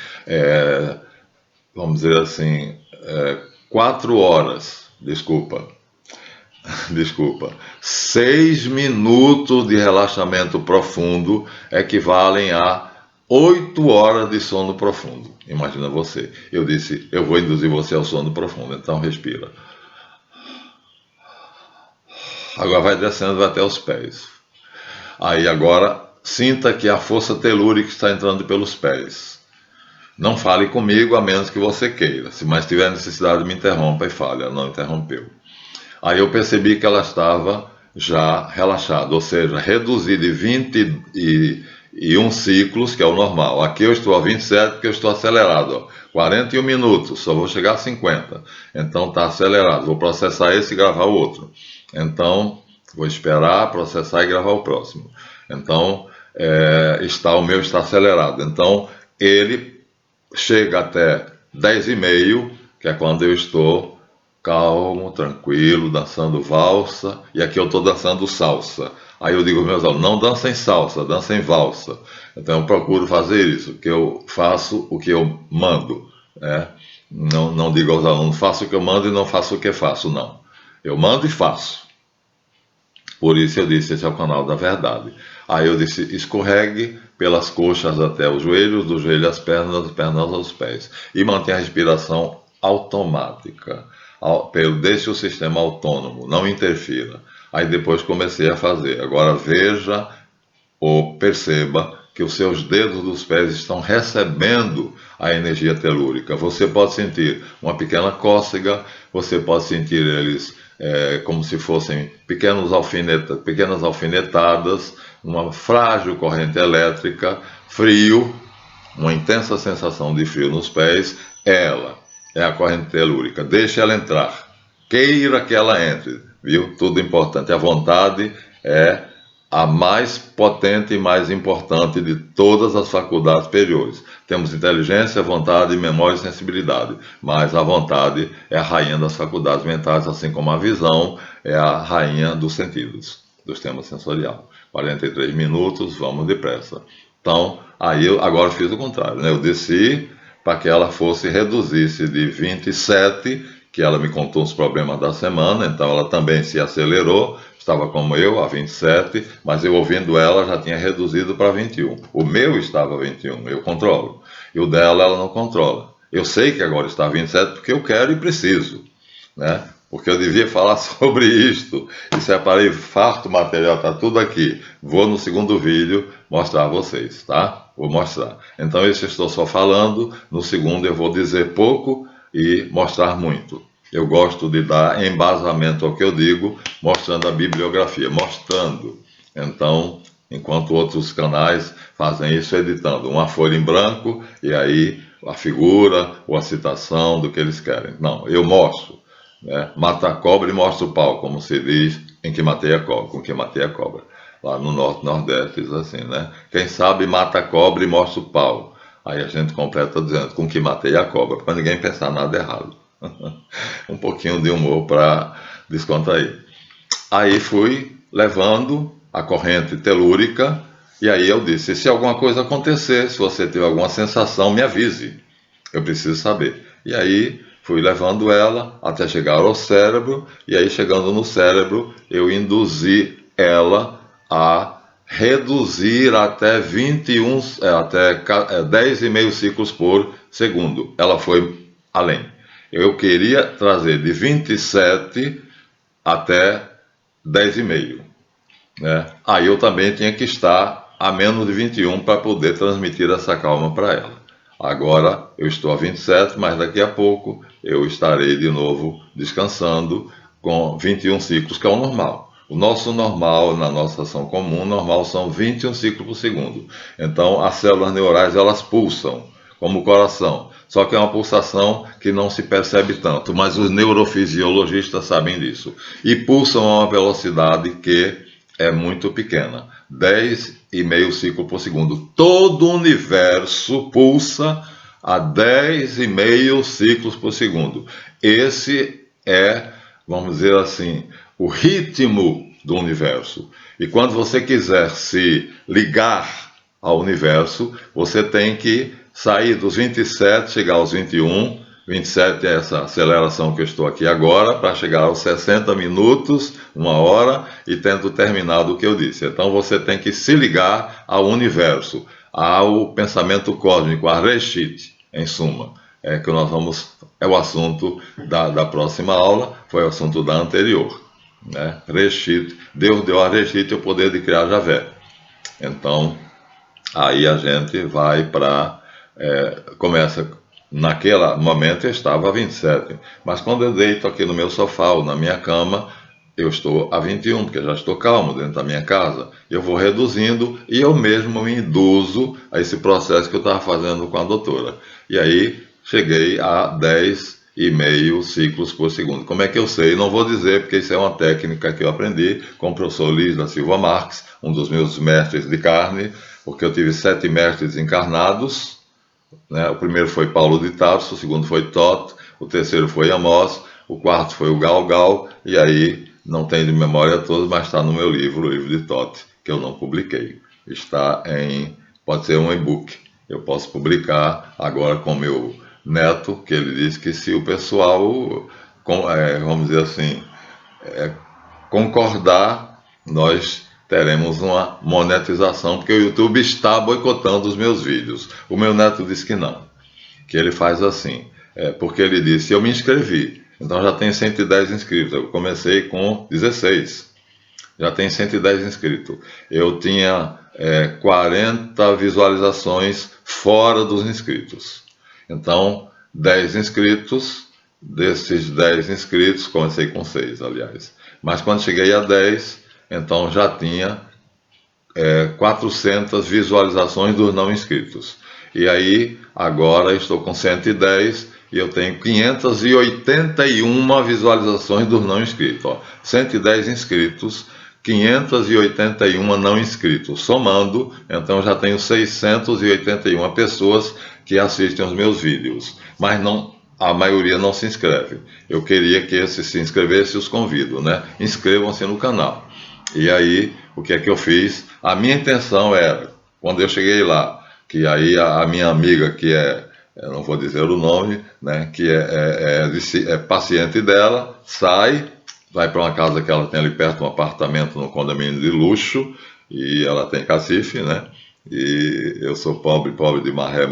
Vamos dizer assim, 4 horas, desculpa, 6 minutos de relaxamento profundo equivalem a 8 horas de sono profundo. Imagina você. Eu disse, eu vou induzir você ao sono profundo. Então respira. Agora vai descendo, vai até os pés. Aí agora sinta que a força telúrica está entrando pelos pés. Não fale comigo a menos que você queira. Se mais tiver necessidade, me interrompa e fale. Ela não interrompeu. Aí eu percebi que ela estava já relaxada, ou seja, reduzida de 21 ciclos, que é o normal. Aqui eu estou a 27 porque eu estou acelerado. 41 minutos, só vou chegar a 50. Então está acelerado. Vou processar esse e gravar o outro. Então, vou esperar, processar e gravar o próximo. Então, o meu está acelerado. Então, ele chega até 10h30, que é quando eu estou calmo, tranquilo, dançando valsa. E aqui eu estou dançando salsa. Aí eu digo aos meus alunos, não dancem salsa, dancem valsa. Então eu procuro fazer isso, que eu faço o que eu mando. Não digo aos alunos, faço o que eu mando e não faço o que faço, não. Eu mando e faço. Por isso eu disse, esse é o canal da verdade. Aí eu disse, escorregue pelas coxas até os joelhos, do joelho às pernas, das pernas aos pés. E mantenha a respiração automática. Deixe o sistema autônomo, não interfira. Aí depois comecei a fazer. Agora veja ou perceba que os seus dedos dos pés estão recebendo a energia telúrica. Você pode sentir uma pequena cócega, você pode sentir eles como se fossem pequenas alfinetadas, uma frágil corrente elétrica, frio, uma intensa sensação de frio nos pés. Ela é a corrente telúrica. Deixe ela entrar. Queira que ela entre. Viu? Tudo importante. A vontade é a mais potente e mais importante de todas as faculdades superiores. Temos inteligência, vontade, memória e sensibilidade, mas a vontade é a rainha das faculdades mentais, assim como a visão é a rainha dos sentidos, do sistema sensorial. 43 minutos, vamos depressa. Então, aí eu agora fiz o contrário, né? Eu desci para que ela reduzisse de 27, que ela me contou os problemas da semana, então ela também se acelerou, estava como eu, a 27, mas eu ouvindo ela já tinha reduzido para 21. O meu estava a 21, eu controlo. E o dela, ela não controla. Eu sei que agora está a 27 porque eu quero e preciso, né? Porque eu devia falar sobre isto. E separei farto material, está tudo aqui. Vou no segundo vídeo mostrar a vocês, tá? Vou mostrar. Então esse eu estou só falando, no segundo eu vou dizer pouco e mostrar muito. Eu gosto de dar embasamento ao que eu digo, mostrando a bibliografia, mostrando. Então, enquanto outros canais fazem isso editando uma folha em branco e aí a figura ou a citação do que eles querem. Não, eu mostro. Mata a cobra e mostra o pau, como se diz em Que Matei a Cobra, com Que Matei a Cobra. lá no Norte Nordeste, diz assim, né? Quem sabe mata a cobra e mostra o pau. Aí a gente completa dizendo, com que matei a cobra, para ninguém pensar nada errado. Um pouquinho de humor para descontrair. Aí fui levando a corrente telúrica, e aí eu disse, se alguma coisa acontecer, se você tiver alguma sensação, me avise, eu preciso saber. E aí fui levando ela até chegar ao cérebro, e aí chegando no cérebro, eu induzi ela a reduzir até 10,5 ciclos por segundo. Ela foi além. Eu queria trazer de 27 até 10,5, né? Aí eu também tinha que estar a menos de 21 para poder transmitir essa calma para ela. Agora eu estou a 27, mas daqui a pouco eu estarei de novo descansando com 21 ciclos, que é o normal. O nosso normal, na nossa ação comum, normal são 21 ciclos por segundo. Então as células neurais elas pulsam, como o coração. Só que é uma pulsação que não se percebe tanto, mas os neurofisiologistas sabem disso. E pulsam a uma velocidade que é muito pequena, 10,5 ciclos por segundo. Todo o universo pulsa a 10,5 ciclos por segundo. Esse é, vamos dizer assim, o ritmo do universo. E quando você quiser se ligar ao universo, você tem que sair dos 27, chegar aos 21. 27 é essa aceleração que eu estou aqui agora, para chegar aos 60 minutos, 1 hora, e tendo terminado o que eu disse. Então você tem que se ligar ao universo, ao pensamento cósmico, a Reshit, em suma. Que nós vamos, é o assunto da próxima aula, foi o assunto da anterior, né? Reshit, Deus deu a Reshit o poder de criar Javé. Então, aí a gente vai para, começa, naquele momento eu estava a 27, mas quando eu deito aqui no meu sofá ou na minha cama, eu estou a 21, porque já estou calmo dentro da minha casa. Eu vou reduzindo e eu mesmo me induzo a esse processo que eu estava fazendo com a doutora. E aí cheguei a 10,5 ciclos por segundo. Como é que eu sei? Não vou dizer, porque isso é uma técnica que eu aprendi com o professor Luiz da Silva Marques, um dos meus mestres de carne, porque eu tive 7 mestres encarnados, né? O primeiro foi Paulo de Tarso, o segundo foi Tot, o terceiro foi Amós, o quarto foi o Galgal, e aí não tenho de memória todos, mas está no meu livro, o livro de Tot, que eu não publiquei. Está pode ser um e-book. Eu posso publicar agora com meu neto, que ele disse que se o pessoal, vamos dizer assim, concordar, nós teremos uma monetização, porque o YouTube está boicotando os meus vídeos. O meu neto disse que não, que ele faz assim, porque ele disse, eu me inscrevi, então já tenho 110 inscritos, eu comecei com 16, já tenho 110 inscritos. Eu tinha 40 visualizações fora dos inscritos. Então, 10 inscritos, desses 10 inscritos, comecei com 6, aliás. Mas quando cheguei a 10, então já tinha 400 visualizações dos não inscritos. E aí, agora estou com 110 e eu tenho 581 visualizações dos não inscritos. Ó, 110 inscritos, 581 não inscritos. Somando, então já tenho 681 pessoas que assistem os meus vídeos. Mas não, a maioria não se inscreve. Eu queria que esses se inscrevessem, os convido, né? Inscrevam-se no canal. E aí, o que é que eu fiz? A minha intenção era, quando eu cheguei lá, que aí a minha amiga, que eu não vou dizer o nome, né, que é paciente dela, vai para uma casa que ela tem ali perto, um apartamento no condomínio de luxo, e ela tem cacife, né? E eu sou pobre de marré,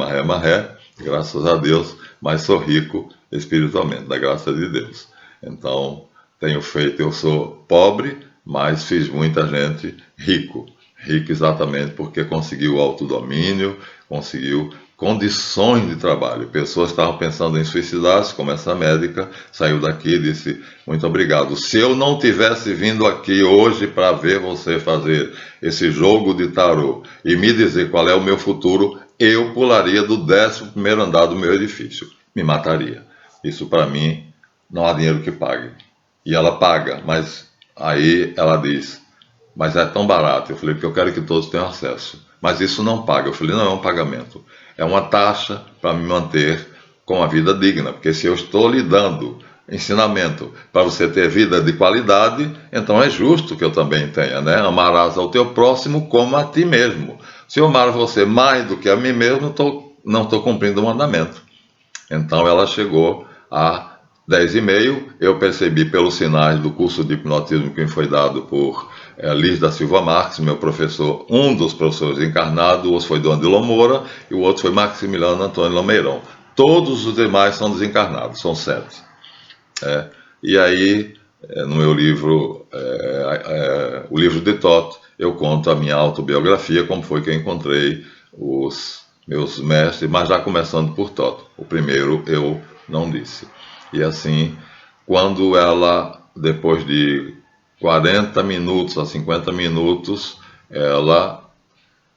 graças a Deus, mas sou rico espiritualmente, da graça de Deus. Então, eu sou pobre, mas fiz muita gente rico exatamente porque conseguiu autodomínio, conseguiu condições de trabalho. Pessoas estavam pensando em suicidar-se, como essa médica, saiu daqui e disse, muito obrigado. Se eu não tivesse vindo aqui hoje para ver você fazer esse jogo de tarô e me dizer qual é o meu futuro, eu pularia do 11º andar do meu edifício. Me mataria. Isso para mim não há dinheiro que pague. E ela paga, mas aí ela diz, mas é tão barato. Eu falei, porque eu quero que todos tenham acesso. Mas isso não paga. Eu falei, não é um pagamento. É uma taxa para me manter com a vida digna. Porque se eu estou lhe dando ensinamento para você ter vida de qualidade, então é justo que eu também tenha, né? Amarás ao teu próximo como a ti mesmo. Se eu amar você mais do que a mim mesmo, não estou cumprindo o mandamento. Então ela chegou a 10,5. Eu percebi pelos sinais do curso de hipnotismo que me foi dado por Liz da Silva Marques, meu professor, um dos professores encarnados. O outro foi Dom Adilon Moura e o outro foi Maximiliano Antônio Lameirão. Todos os demais são desencarnados, são 7. E aí, no meu livro, o livro de Todd, eu conto a minha autobiografia, como foi que eu encontrei os meus mestres, mas já começando por Todd. O primeiro eu não disse. E assim, quando ela, depois de 40 minutos a 50 minutos,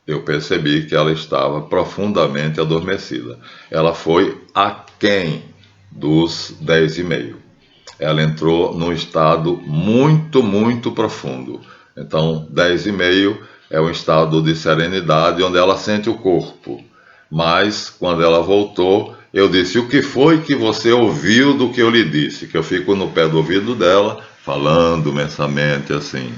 eu percebi que ela estava profundamente adormecida. Ela foi aquém dos 10,5. Ela entrou num estado muito, muito profundo. Então, 10,5 é um estado de serenidade onde ela sente o corpo. Mas, quando ela voltou, eu disse, o que foi que você ouviu do que eu lhe disse? Que eu fico no pé do ouvido dela, falando mensamente assim,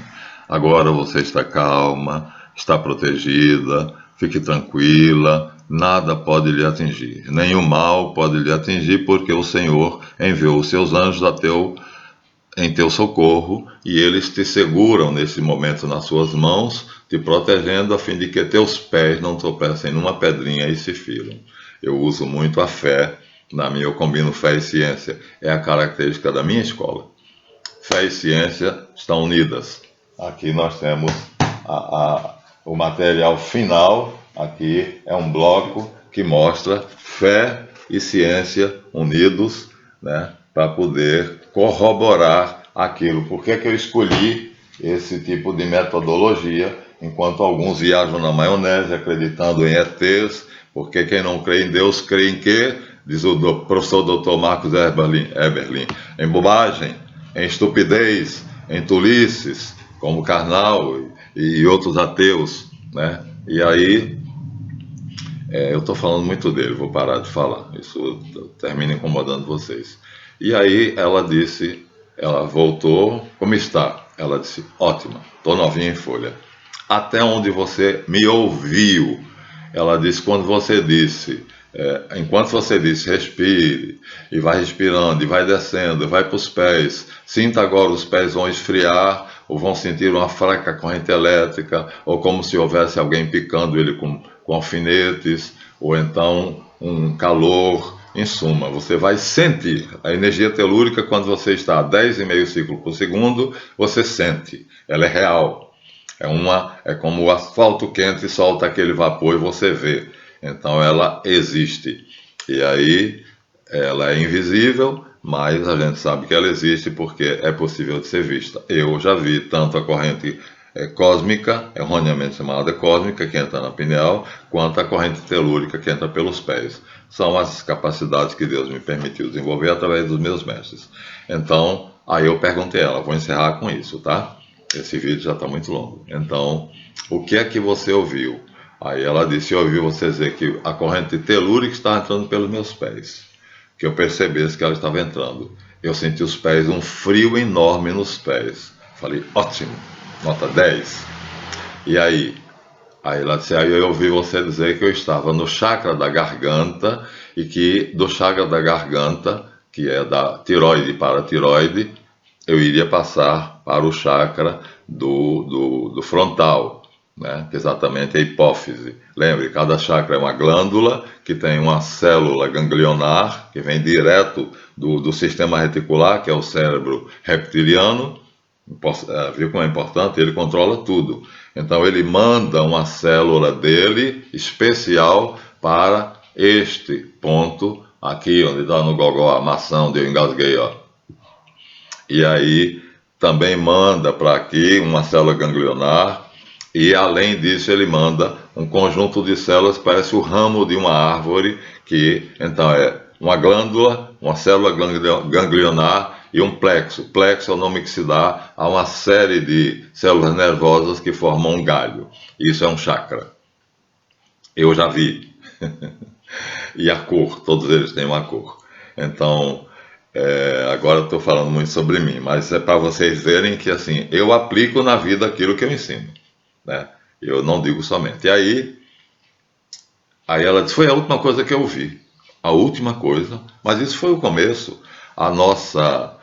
agora você está calma, está protegida, fique tranquila, nada pode lhe atingir, nenhum mal pode lhe atingir, porque o Senhor enviou os seus anjos em teu socorro, e eles te seguram nesse momento nas suas mãos, te protegendo a fim de que teus pés não tropecem numa pedrinha e se firam. Eu uso muito a fé, eu combino fé e ciência, é a característica da minha escola. Fé e ciência estão unidas. Aqui nós temos o material final, aqui é um bloco que mostra fé e ciência unidos, né, para poder corroborar aquilo. Por que eu escolhi esse tipo de metodologia, enquanto alguns viajam na maionese acreditando em ETs, porque quem não crê em Deus crê em quê? Diz o professor Dr. Marcos Eberlin, em bobagem, em estupidez, em tolices, como Karnal e outros ateus, né? E aí, eu estou falando muito dele, vou parar de falar, isso termina incomodando vocês. E aí ela disse, ela voltou, como está? Ela disse, ótima, estou novinha em folha. Até onde você me ouviu? Ela disse, quando você disse, enquanto você disse, respire, e vai respirando, e vai descendo, e vai para os pés, sinta agora os pés vão esfriar, ou vão sentir uma fraca corrente elétrica, ou como se houvesse alguém picando ele com alfinetes, ou então um calor. Em suma, você vai sentir a energia telúrica quando você está a 10,5 ciclos por segundo, você sente, ela é real. É como o asfalto quente solta aquele vapor e você vê. Então ela existe. E aí ela é invisível, mas a gente sabe que ela existe porque é possível de ser vista. Eu já vi tanto a corrente cósmica, erroneamente chamada cósmica, que entra na pineal, quanto a corrente telúrica, que entra pelos pés. São as capacidades que Deus me permitiu desenvolver através dos meus mestres. Então, aí eu perguntei a ela, vou encerrar com isso, tá? Esse vídeo já está muito longo. Então, o que é que você ouviu? Aí ela disse, eu ouvi você dizer que a corrente telúrica está entrando pelos meus pés. Que eu percebesse que ela estava entrando. Eu senti os pés, um frio enorme nos pés. Falei, ótimo, nota 10. E aí ela disse, aí eu ouvi você dizer que eu estava no chakra da garganta, e que do chakra da garganta, que é da tiroide e paratiroide, eu iria passar para o chakra do frontal, né? Que exatamente é a hipófise. Lembre, cada chakra é uma glândula que tem uma célula ganglionar que vem direto do sistema reticular, que é o cérebro reptiliano. Viu como é importante? Ele controla tudo. Então ele manda uma célula dele especial para este ponto aqui, onde está no gogó a maçã, onde eu engasguei, ó. E aí também manda para aqui uma célula ganglionar, e além disso ele manda um conjunto de células que parece o ramo de uma árvore, que então é uma glândula, uma célula ganglionar e um plexo. Plexo é o nome que se dá a uma série de células nervosas que formam um galho. Isso é um chakra. Eu já vi. E a cor, todos eles têm uma cor. Então, agora eu estou falando muito sobre mim, mas é para vocês verem que assim, eu aplico na vida aquilo que eu ensino, né? Eu não digo somente. E aí ela disse, foi a última coisa que eu vi. A última coisa, mas isso foi o começo. A nossa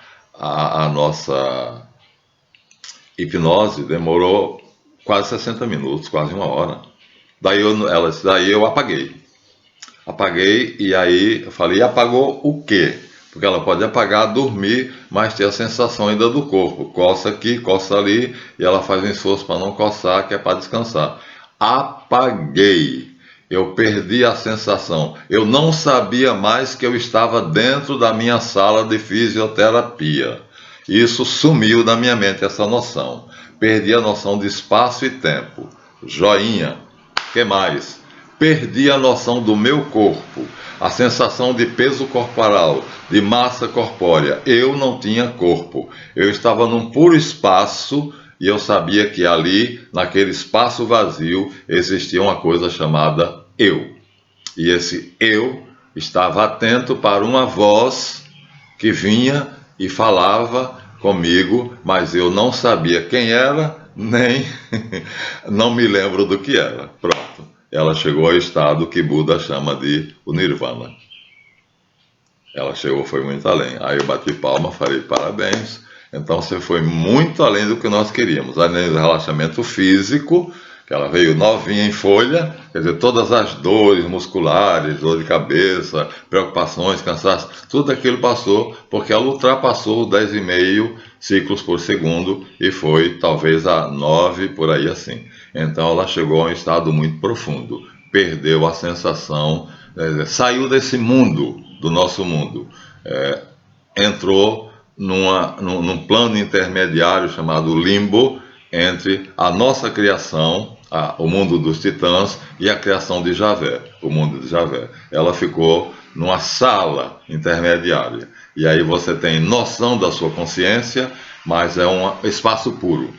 hipnose demorou quase 60 minutos, quase uma hora. Ela disse, daí eu apaguei. Apaguei e aí eu falei, e apagou o quê? Porque ela pode apagar, dormir, mas ter a sensação ainda do corpo. Coça aqui, coça ali, e ela faz um esforço para não coçar, que é para descansar. Apaguei. Eu perdi a sensação. Eu não sabia mais que eu estava dentro da minha sala de fisioterapia. Isso sumiu da minha mente, essa noção. Perdi a noção de espaço e tempo. Joinha. O que mais? Perdi a noção do meu corpo, a sensação de peso corporal, de massa corpórea. Eu não tinha corpo. Eu estava num puro espaço e eu sabia que ali, naquele espaço vazio, existia uma coisa chamada eu. E esse eu estava atento para uma voz que vinha e falava comigo, mas eu não sabia quem era, nem não me lembro do que era. Pronto. Ela chegou ao estado que Buda chama de o Nirvana. Ela chegou, foi muito além. Aí eu bati palma, falei parabéns. Então você foi muito além do que nós queríamos. Além do relaxamento físico, que ela veio novinha em folha, quer dizer, todas as dores musculares, dor de cabeça, preocupações, cansaço, tudo aquilo passou, porque ela ultrapassou os 10,5 ciclos por segundo e foi talvez a 9, por aí assim. Então ela chegou a um estado muito profundo, perdeu a sensação, saiu desse mundo, do nosso mundo, entrou num plano intermediário chamado limbo, entre a nossa criação, o mundo dos titãs, e a criação de Javé, o mundo de Javé. Ela ficou numa sala intermediária. E aí você tem noção da sua consciência, mas é um espaço puro.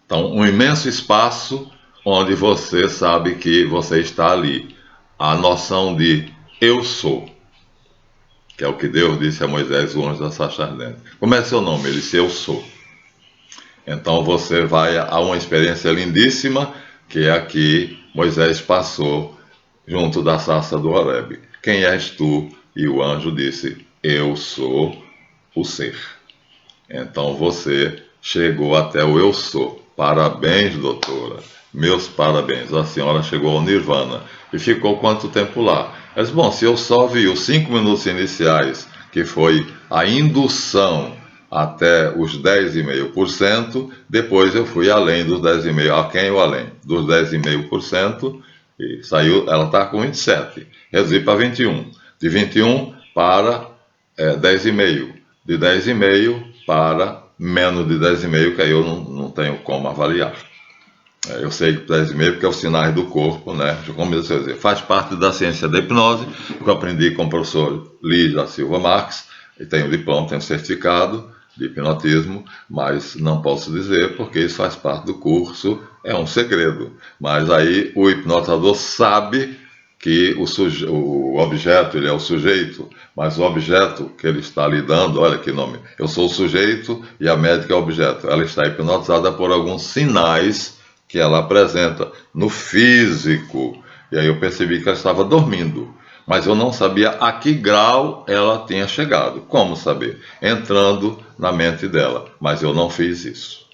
Então, um imenso espaço onde você sabe que você está ali. A noção de eu sou, que é o que Deus disse a Moisés, o anjo da sarça ardente. Como é seu nome? Ele disse, eu sou. Então você vai a uma experiência lindíssima, que é a que Moisés passou junto da sarça do Horebe. Quem és tu? E o anjo disse, eu sou o ser. Então você chegou até o eu sou. Parabéns, doutora. Meus parabéns. A senhora chegou ao Nirvana. E ficou quanto tempo lá? Mas, bom, se eu só vi os 5 minutos iniciais, que foi a indução até os 10,5%, depois eu fui além dos 10,5%. A quem eu além? Dos 10,5%, e saiu, ela está com 27. Reduzi para 21. De 21 para 10,5. De 10,5 para menos de 10,5, que aí eu não tenho como avaliar. Eu sei que 10,5 porque é os sinais do corpo, né? Como eu dizer, faz parte da ciência da hipnose, que eu aprendi com o professor Lee da Silva Marques, e tenho diploma, tenho certificado de hipnotismo, mas não posso dizer porque isso faz parte do curso, é um segredo. Mas aí o hipnotizador sabe que o objeto, ele é o sujeito, mas o objeto que ele está lidando, olha que nome, eu sou o sujeito e a médica é o objeto. Ela está hipnotizada por alguns sinais que ela apresenta no físico. E aí eu percebi que ela estava dormindo, mas eu não sabia a que grau ela tinha chegado. Como saber? Entrando na mente dela, mas eu não fiz isso.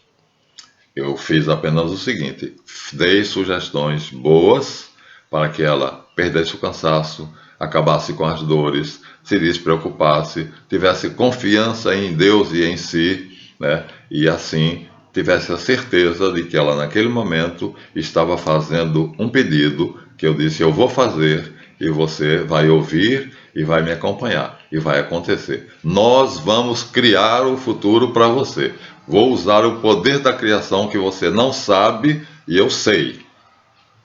Eu fiz apenas o seguinte, dei sugestões boas para que ela perdesse o cansaço, acabasse com as dores, se despreocupasse, tivesse confiança em Deus e em si, né? E assim tivesse a certeza de que ela naquele momento estava fazendo um pedido que eu disse, eu vou fazer e você vai ouvir e vai me acompanhar e vai acontecer. Nós vamos criar o futuro para você. Vou usar o poder da criação que você não sabe e eu sei.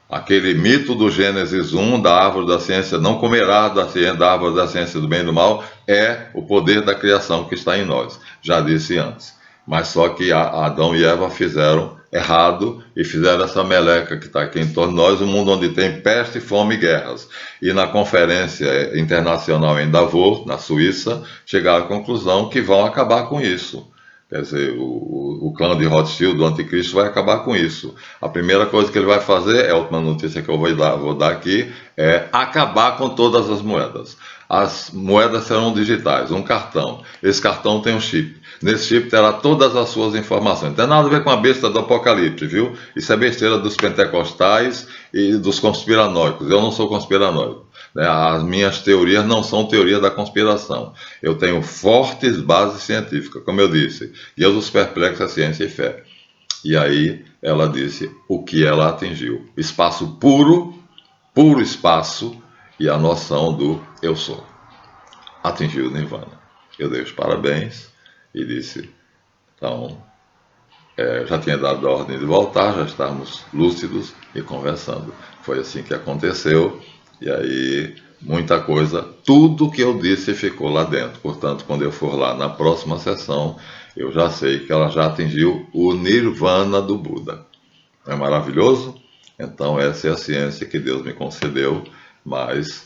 Aquele mito do Gênesis 1, da árvore da ciência, não comerá da árvore da ciência do bem e do mal, é o poder da criação que está em nós. Já disse antes. Mas só que Adão e Eva fizeram errado e fizeram essa meleca que está aqui em torno de nós, um mundo onde tem peste, fome e guerras. E na conferência internacional em Davos, na Suíça, chegaram à conclusão que vão acabar com isso. Quer dizer, o clã de Rothschild, do anticristo, vai acabar com isso. A primeira coisa que ele vai fazer, é a última notícia que eu vou dar aqui, é acabar com todas as moedas. As moedas serão digitais, um cartão. Esse cartão tem um chip. Nesse chip terá todas as suas informações. Não tem nada a ver com a besta do Apocalipse, viu? Isso é besteira dos pentecostais e dos conspiranoicos. Eu não sou conspiranoico. As minhas teorias não são teorias da conspiração. Eu tenho fortes bases científicas, como eu disse. Deus os perplexa a ciência e fé. E aí ela disse o que ela atingiu. Espaço puro, puro espaço, e a noção do eu sou. Atingiu o Nirvana. Eu dei os parabéns e disse, então, já tinha dado a ordem de voltar, já estávamos lúcidos e conversando. Foi assim que aconteceu. E aí, muita coisa, tudo que eu disse ficou lá dentro. Portanto, quando eu for lá na próxima sessão, eu já sei que ela já atingiu o Nirvana do Buda. É maravilhoso? Então, essa é a ciência que Deus me concedeu, mas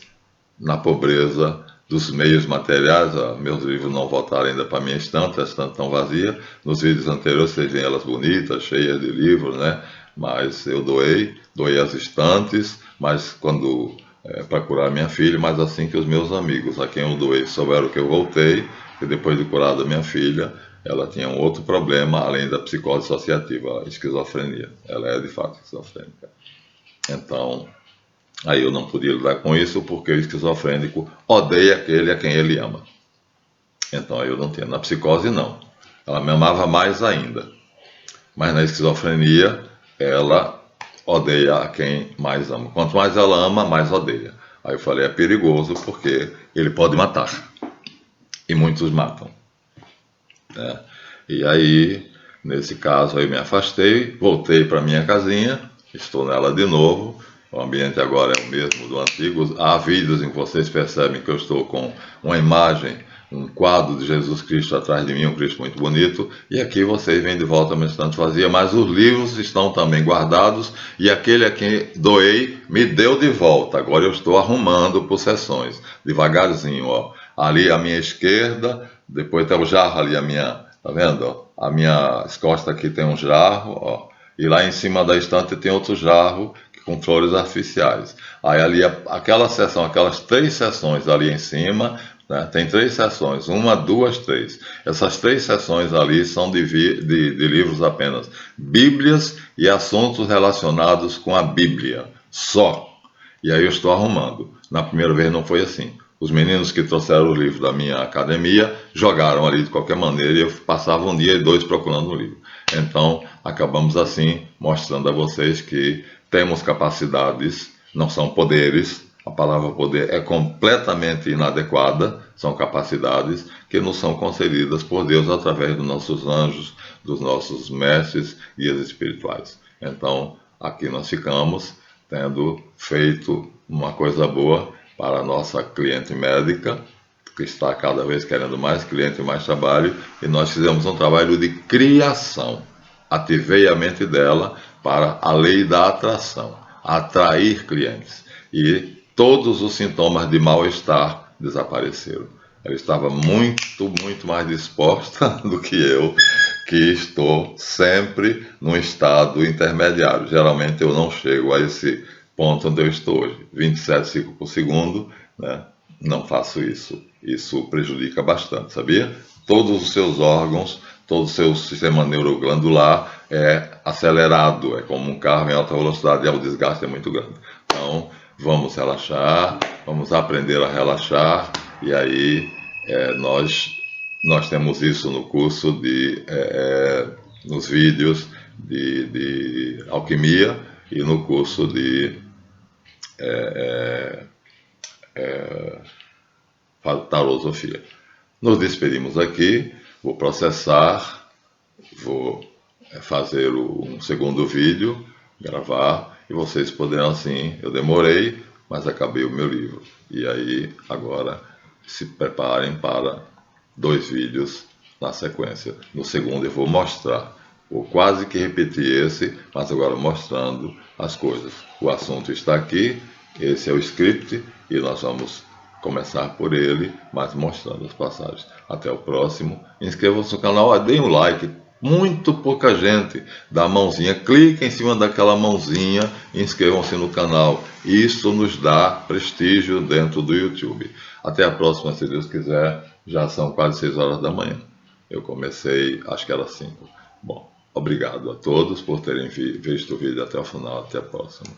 na pobreza dos meios materiais, meus livros não voltaram ainda para a minha estante, a estante tão vazia. Nos vídeos anteriores vocês veem elas bonitas, cheias de livros, né? Mas eu doei as estantes, mas quando... para curar minha filha, mas assim que os meus amigos, a quem eu doei, souberam que eu voltei, e depois de curada minha filha, ela tinha um outro problema, além da psicose dissociativa, a esquizofrenia. Ela é de fato esquizofrênica. Então, aí eu não podia lidar com isso, porque o esquizofrênico odeia aquele a quem ele ama. Então, aí eu não tinha. Na psicose, não. Ela me amava mais ainda. Mas na esquizofrenia, ela odeia a quem mais ama. Quanto mais ela ama, mais odeia. Aí eu falei, é perigoso porque ele pode matar. E muitos matam. Né? E aí, nesse caso, eu me afastei, voltei para minha casinha, estou nela de novo. O ambiente agora é o mesmo do antigo. Há vídeos em que vocês percebem que eu estou com uma imagem, um quadro de Jesus Cristo atrás de mim, um Cristo muito bonito, e aqui vocês vêm de volta a minha estante vazia, mas os livros estão também guardados, e aquele a quem doei me deu de volta. Agora eu estou arrumando por sessões, devagarzinho, ó. Ali à minha esquerda, depois tem o jarro ali, tá vendo? Ó? A minha costa aqui tem um jarro, ó, e lá em cima da estante tem outro jarro com flores artificiais. Aí ali, aquela sessão, aquelas 3 sessões ali em cima, né, tem 3 sessões, 1, 2, 3. Essas 3 sessões ali são de livros apenas. Bíblias e assuntos relacionados com a Bíblia, só. E aí eu estou arrumando. Na primeira vez não foi assim. Os meninos que trouxeram o livro da minha academia jogaram ali de qualquer maneira e eu passava 1 dia e 2 procurando o livro. Então, acabamos assim mostrando a vocês que temos capacidades, não são poderes. A palavra poder é completamente inadequada, são capacidades que nos são concedidas por Deus através dos nossos anjos, dos nossos mestres, guias espirituais. Então, aqui nós ficamos tendo feito uma coisa boa para a nossa cliente médica, que está cada vez querendo mais cliente e mais trabalho, e nós fizemos um trabalho de criação. Ativei a mente dela para a lei da atração, atrair clientes. E todos os sintomas de mal-estar desapareceram. Ela estava muito mais disposta do que eu, que estou sempre num estado intermediário. Geralmente eu não chego a esse ponto onde eu estou hoje. 27 ciclos por segundo, né? Não faço isso. Isso prejudica bastante, sabia? Todos os seus órgãos, todo o seu sistema neuroglandular é acelerado, é como um carro em alta velocidade e o desgaste é muito grande. Então, vamos relaxar, vamos aprender a relaxar, e aí nós temos isso no curso nos vídeos de alquimia e no curso de tarosofia. Nos despedimos aqui, vou processar, vou fazer um segundo vídeo, gravar, e vocês poderão assim, eu demorei, mas acabei o meu livro. E aí, agora, se preparem para 2 vídeos na sequência. No segundo eu vou mostrar, vou quase que repetir esse, mas agora mostrando as coisas. O assunto está aqui, esse é o script e nós vamos começar por ele, mas mostrando as passagens. Até o próximo. Inscrevam-se no canal, deem um like. Muito pouca gente dá a mãozinha, clica em cima daquela mãozinha e inscrevam-se no canal. Isso nos dá prestígio dentro do YouTube. Até a próxima, se Deus quiser. Já são quase 6 horas da manhã. Eu comecei, acho que era 5. Bom, obrigado a todos por terem visto o vídeo até o final. Até a próxima.